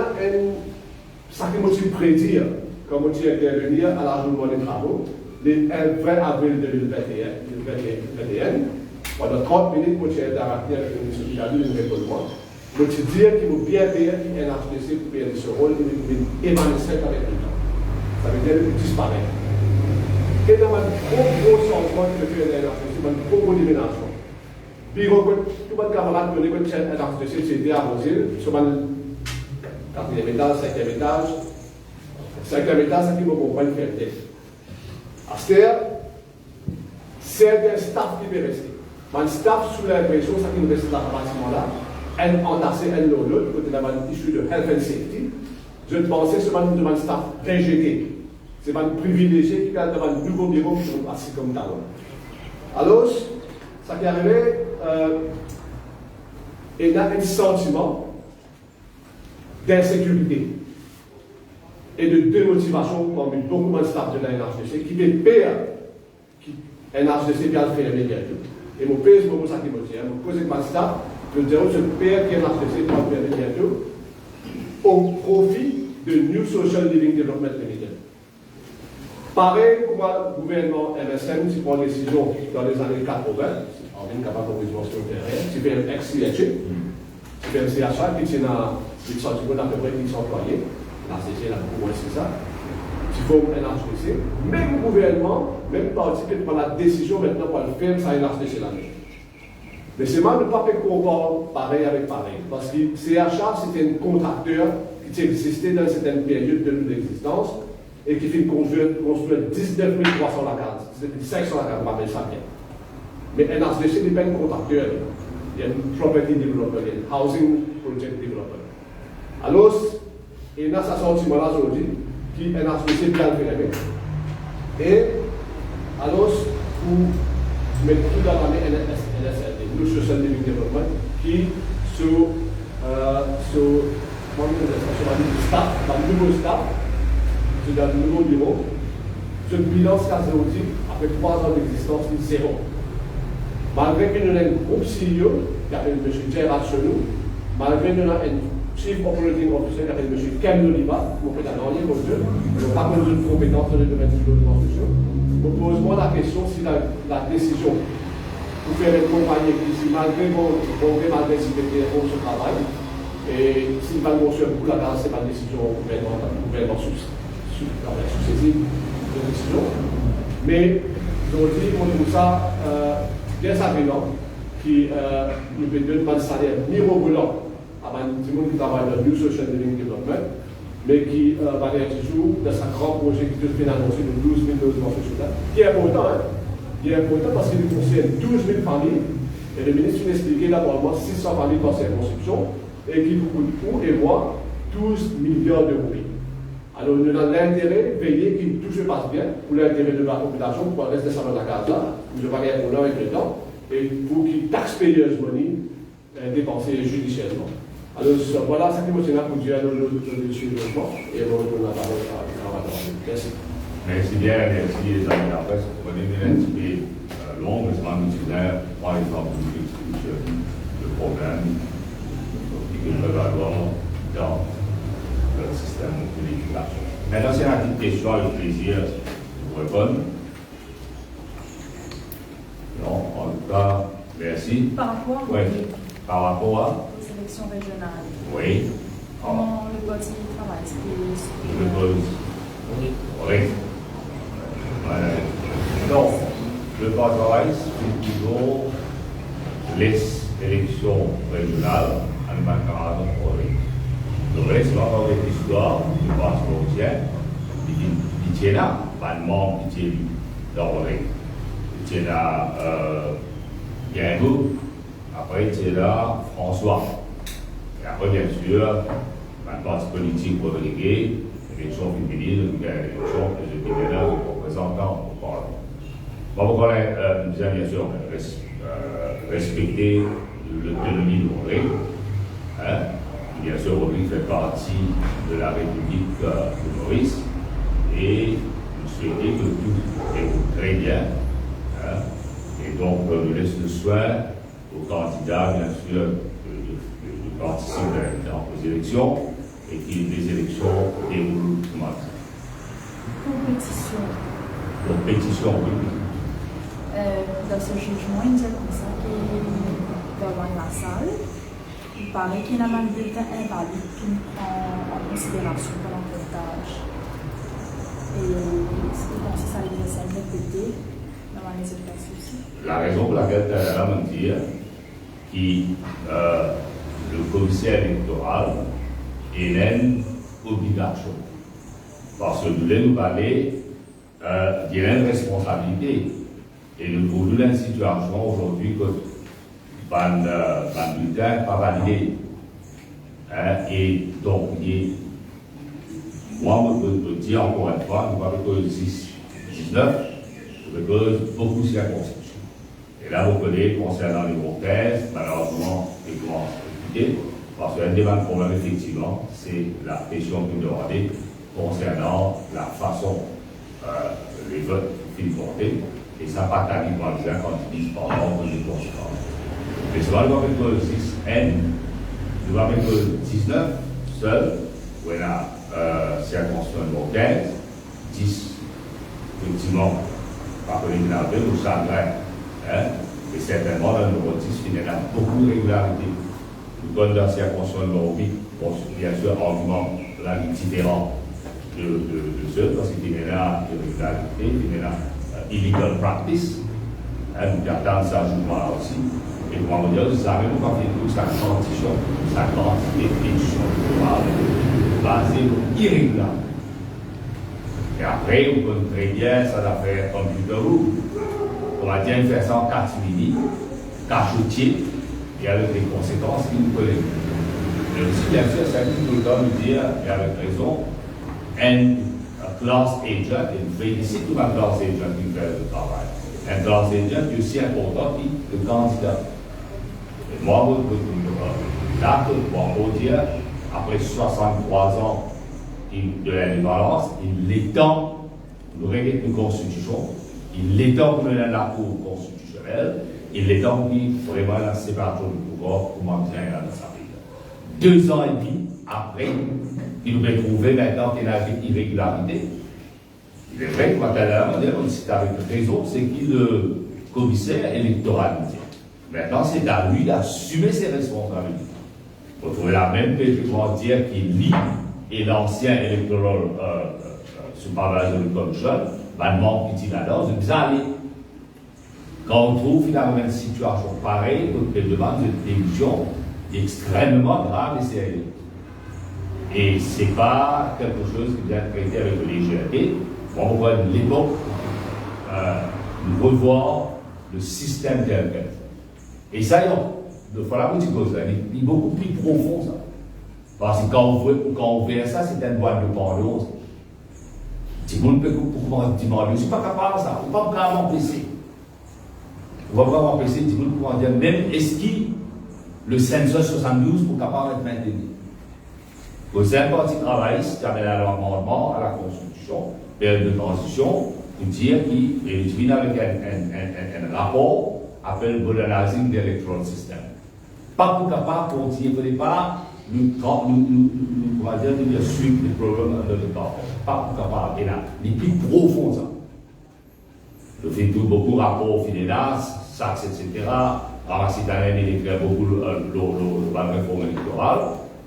ça qui m'a prédire. Comme on dit intervenir à l'ajoutement des travaux, le 20 avril 2021, pendant 30 minutes, on tient d'arrêter avec le ministre de l'économie. On dit dire qu'il faut bien payer un HDC pour payer ce rôle, il faut évanescer avec le temps. Ça veut dire qu'il disparaît. Et dans un gros changement que fait un HDC, un gros déménagement. Puis, tout le monde camarade me dit que un HDC, c'était à Rosil, sur le 4e étage, 5e étage. C'est que la méthode, c'est qu'il ne faut pas le faire. C'est un staff qui peut rester. Un staff sous l'impression, c'est qu'il reste dans ce bâtiment-là, elle entassée, elle l'autre, côté de la issue de health and safety. Je pensais que c'est un staff rejeté. C'est un privilégié qui a un nouveau bureau qui sont assis comme talon. Alors, ça qui est arrivé, il y a un sentiment d'insécurité et de démotivation parmi beaucoup de staff de la NHDC qui est pire qu'un NHDC qui a fait bientôt. Et mon père, c'est pour ça qu'il me dit, je pose avec ma staff, je dirais que c'est pire qu'un NHDC qui a fait bientôt au profit de New Social Living Development Limited. Pareil pour le gouvernement MSM qui prend une décision dans les années 80, on est capable de résoudre sur le terrain, qui fait un ex-CHE, qui fait un CHA qui tient à 800 à peu près 10 employés. La CC, la beaucoup moins c'est ça, qui forme un HDC, même gouvernement, même parti qui prend la décision maintenant pour le faire, ça un HDC là-dedans. Mais c'est mal de ne pas faire comparer pareil avec pareil, parce que CHA, c'était un contracteur qui existait dans une certaine période de l'existence et qui fait construire 19 300 la case, c'était 500 la case, on m'appelle ça bien. Mais un HDC n'est pas un contracteur, il y a une property developer, il y a une housing project developer. Alors, et il y a ce sentiment-là aujourd'hui, qui est un HDC bien fait. Et alors, vous mettez tout dans la main NSLD, New Social Living Development, qui sur staff, dans le nouveau staff, dans le nouveau bureau, ce bilan aujourd'hui, après 3 ans d'existence, c'est 0. Malgré que nous avons un groupe CEO, qui s'appelle M. Gérard Chenou, malgré que nous avons un Chief Operating Officer qui s'appelle M. Ken Oliva, qui est un ancien monsieur, qui n'a pas besoin de compétences dans le domaine du logement social. Je pose moi la question si la décision pour faire une compagnie qui, malgré malgré si c'était un ce travail, et s'il va mentionner beaucoup la grâce, c'est pas une décision gouvernement successive de décision. Mais aujourd'hui, on trouve ça bien agréable qui nous peut donner un salaire mirobolant à un petit monde qui travaille dans le New Social Living Development, mais qui va être toujours dans un grand projet qui est financé de 12 000 logements sociaux, qui est important, hein? Qui est important parce qu'il concerne 12 000 familles, et le ministre nous expliquait d'abord 600 familles dans cette construction, et qui vous coûte pour et moi 12 milliards d'euros. Alors nous avons l'intérêt de veiller que tout se passe bien, pour l'intérêt de la population, pour rester dans la case là, nous avons rien pour l'heure avec le temps, et pour qu'ils taxpayers money dépensés judiciairement. Alors voilà ce qui me tient pour dire le logement et on retourne la parole à Ramadan. Merci. Merci bien, merci les amis de la presse. On est un petit peu long, mais c'est un itinéraire, par exemple, le problème qu'ils peuvent avoir dans le système de l'éducation. Maintenant, c'est une petite question avec plaisir pour répondre. Non, en tout cas, merci. Merci. Par rapport Oui. Par rapport aux élections régionales, Oui. comment le parti travaille? Je pose. Oui. Voilà. Donc, le parti travail, c'est toujours les élections régionales en matière de le reste, on va l'histoire du parti politique. Il tient là, pas de membre qui tient dans le il tient là, Guingaud, après il tient là, François. Et après, bien sûr, un parti politique relégué, l'élection féminine, l'élection de représentants au Parlement. Bon, pourquoi nous devons bien sûr respecter l'autonomie de Rodrigue. Bien sûr, Rodrigue fait partie de la République de Maurice et nous souhaitons que tout est très bien. Et donc, nous laisse le soin aux candidats, bien sûr, de participer aux élections et que les élections déroulent comment Compétition. Compétition, oui. Dans ce jugement, il dit comme ça qu'il va avoir la salle. Il paraît qu'il y a un bulletin invalide qui prend en considération pour l'enquêtage. Et c'est comme si ça allait laisser répéter dans les autres cas aussi. La raison pour laquelle tu as me dire que le commissaire électoral est une obligation. Parce que nous voulons nous parler d'une responsabilité. Et nous avons une situation aujourd'hui que le bulletin n'est pas validé. Et donc, moi, je peux dire encore une fois, nous avons 6, 19, je pose beaucoup de circonscriptions. Et là, vous connaissez, concernant les groupes 15, malheureusement, les grands compliqués, parce qu'un des problèmes, effectivement, c'est la question que nous demandons concernant la façon les votes qu'ils portent. Et ça n'a pas tagué par les gens quand ils disent par ordre de conséquences. Mais c'est vrai, nous avons que 6N, nous avons que 19 seul, où il y a circonscription numéro 15, 10, effectivement, par que les navires nous chagrin. Et certainement, dans le numéro 10, il y a beaucoup de régularité. Nous donnons dans la circonscription numéro 8, bon, bien sûr, argument là, différent de ceux, parce qu'il y a une régularité, il y a illegal practice, nous gardons ça jugement aussi. Et pour me dire, vous savez, nous avons fait toute sa quantité de pétitions basée sur l'irrégularité. Et après, on peut très bien, ça va faire computer room. On va bien faire ça en 4 minutes, cachotier, et avec des conséquences qui nous connaissent. Mais aussi, bien sûr, ça dit tout le temps nous dire, et avec raison, un class agent, et nous félicitons tout un class agent qui fait le travail. Un class agent est aussi important que le candidat. Et moi, là, on peut dire, après 63 ans de l'indépendance, il est temps de régler une constitution, il est temps de mener la Cour constitutionnelle, il est temps de vraiment la séparation du pouvoir pour maintenir dans sa pays. 2 ans et demi après, il nous a trouvé maintenant qu'il y a une irrégularité. Il est vrai que maintenant, c'est avec raison, c'est qu'il le commissaire électoral. Maintenant, c'est à lui d'assumer ses responsabilités. Vous trouvez la même pétition dire qu'il lit et l'ancien électoral supervisor de commission, demande petit là-dedans, vous êtes allé. Quand on trouve finalement une situation pareille, on demande une décision extrêmement grave et sérieuse. Et ce n'est pas quelque chose qui vient traiter avec légèreté. On voit l'époque, nous revoir le système tel quel. Et ça, il faut la petite chose, il est beaucoup plus profond ça. Parce que quand on voit ça, c'est une boîte de Pandore. Si vous ne pouvez pas demander, je ne suis pas capable de ça, on ne peut pas m'empêcher. On va pas m'empêcher, si vous ne pouvez dire, même est-ce qu'il le census 72 pour capable d'être maintenu. Vous avez un parti travailliste qui avait un amendement à la Constitution, période de transition, pour dire qu'il vient avec un rapport appelé Modernizing the Electoral System. Pas pour capable pour dire qu'il ne faut pas nous suivre les problèmes de l'État. Pas pour capable. Et là, les plus profonds, ça. Je fais tout beaucoup de rapports FIDENAS, SACS, etc., cette année, il écrit beaucoup la réforme électorale,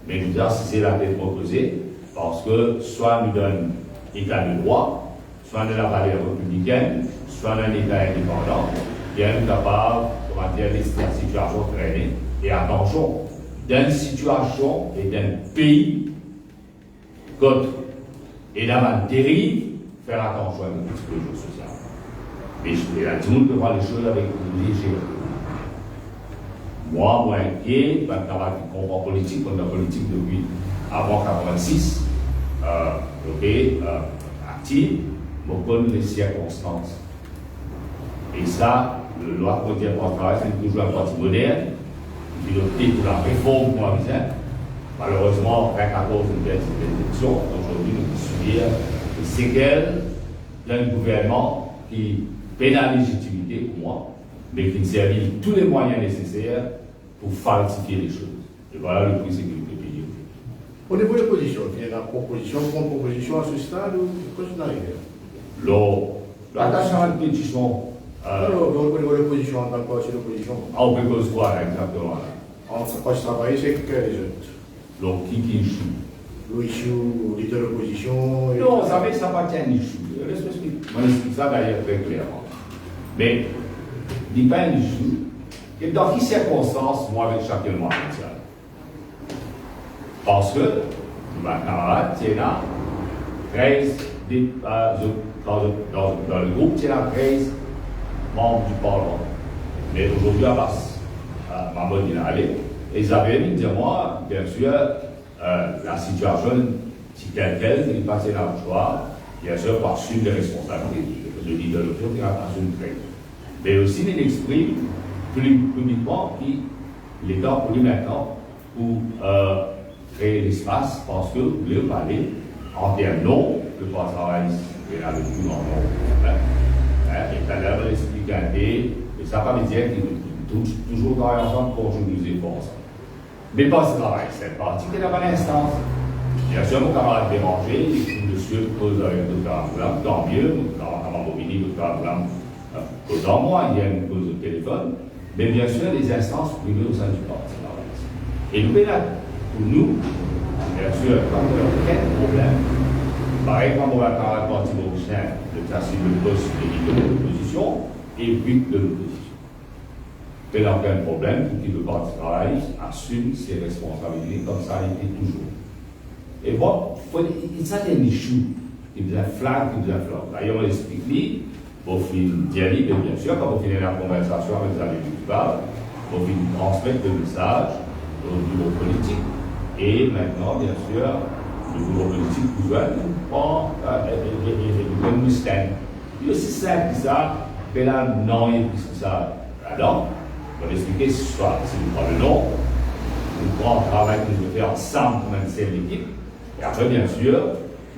mais nous avons c'est la tête proposée, parce que soit nous donne état de droit, soit dans la valeur républicaine, soit dans l'État indépendant, qui est capable, comment dire, laisser la situation traîner. Et attention, dans une situation et d'un pays, contre et la dérive, faire attention à l'explosion sociale. Mais tout le monde peut voir les choses avec une légèreté. Moi, inquiet, quand on comprend politique, on a politique depuis avant 86, active, je connais les circonstances. Et ça, le loi de travail, c'est toujours un parti moderne, qui opté pour la réforme moisine. Malheureusement, après 14 élections, aujourd'hui, nous subir les séquelles d'un gouvernement qui peine la légitimité pour moi, mais qui servit tous les moyens nécessaires pour falsifier les choses. Et voilà le prix sécurité payé. Au niveau de l'opposition, il y a la proposition, contre-proposition à ce stade ou qu'est-ce que vous arrivez? L'attachement de pétition. Au niveau de l'opposition, en tant que parti d'opposition. On peut cause quoi, exactement? En quoi je travaille, c'est que les autres. Donc, qui issue? L'issue, leader de l'opposition. Non, ça appartient à l'issue. Je l'explique ça d'ailleurs très clairement. Mais, il n'y a pas une issue. Et dans quelles circonstances, moi, avec chacun de moi, parce que, ma camarade, c'est là, 13, dans le groupe, c'est là 13 membres du Parlement. Mais aujourd'hui, à Basse, ma bonne allée, et ils avaient dit, moi, bien sûr, la situation, si quelqu'un qui passait dans le choix, bien sûr, pour assumer les responsabilités. Le leader de l'opposition qui a assume très. Mais aussi, il exprime publiquement qu'il est temps pour lui maintenant pour créer l'espace parce que vous voulez parler en termes non, le droit de travail est là le plus grand nombre. Et tout à l'heure, il explique et ça ne veut pas dire qu'ils toujours travaillent ensemble pour jouer nous efforts ensemble. Mais pas ce travail, c'est parti de la bonne instance. Bien sûr, mon camarade dérangé, monsieur pose avec le carburant, tant mieux, mon camarade Bobigny, le carburant pose en moi, il y a une cause au téléphone, mais bien sûr, les instances privées au sein du parti. Et nous, pour nous, bien sûr, quand on a aucun problème, pareil, quand on va parler du parti mauricien, le classique de poste de l'opposition et puis de l'opposition. Il n'y a aucun problème pour que le parti travail assume ses responsabilités comme ça a été toujours. Et bon, ça c'est un issue qui nous a flagré, qui nous a flagré. D'ailleurs, on explique, au fil dialogue, bien sûr, quand on finit la conversation avec les amis du parle, on finit de transmettre le message au niveau politique. Et maintenant, bien sûr, le niveau politique prend le mystère. Il y a aussi simple que ça, mais là, non, il y a plus que ça. Alors, on va expliquer ce soir, si nous prenons le nom, nous prenons un travail que nous faisons ensemble pour maintenir l'équipe. Et après, bien sûr,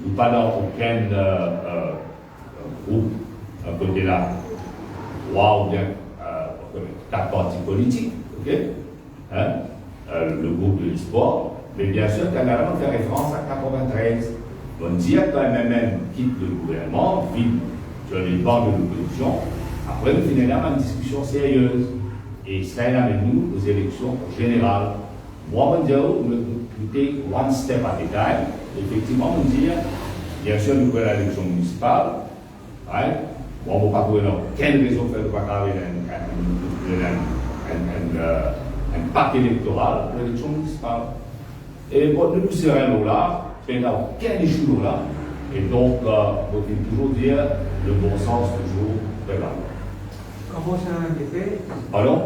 nous ne parlons aucun groupe, un côté là, 3 ou bien 4 partis politiques, ok? Le groupe de l'e-sport, mais bien sûr, quand on fait référence à 93, on dit quand même quitte le gouvernement, vide sur les bancs de l'opposition, après nous finissons une discussion sérieuse. Et cela est avec nous aux élections générales. Moi, je nous take one step at a time. Effectivement, on dit, bien sûr, nous avons l'élection municipale. Right? Moi, je ne vais pas trouver quelle raison faire de pas avoir un pacte électoral pour l'élection municipale. Et bon, nous serons là, mais il n'y a aucun échou là. Et donc, il faut toujours dire le bon sens toujours prévalent. Comment ça a été fait? Pardon?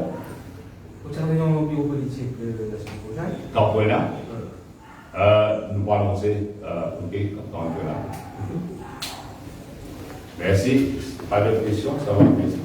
Vous avez un bureau politique la semaine prochaine? Quand on est là, nous allons annoncer quand on est là. Merci. Pas de questions, ça va. Merci.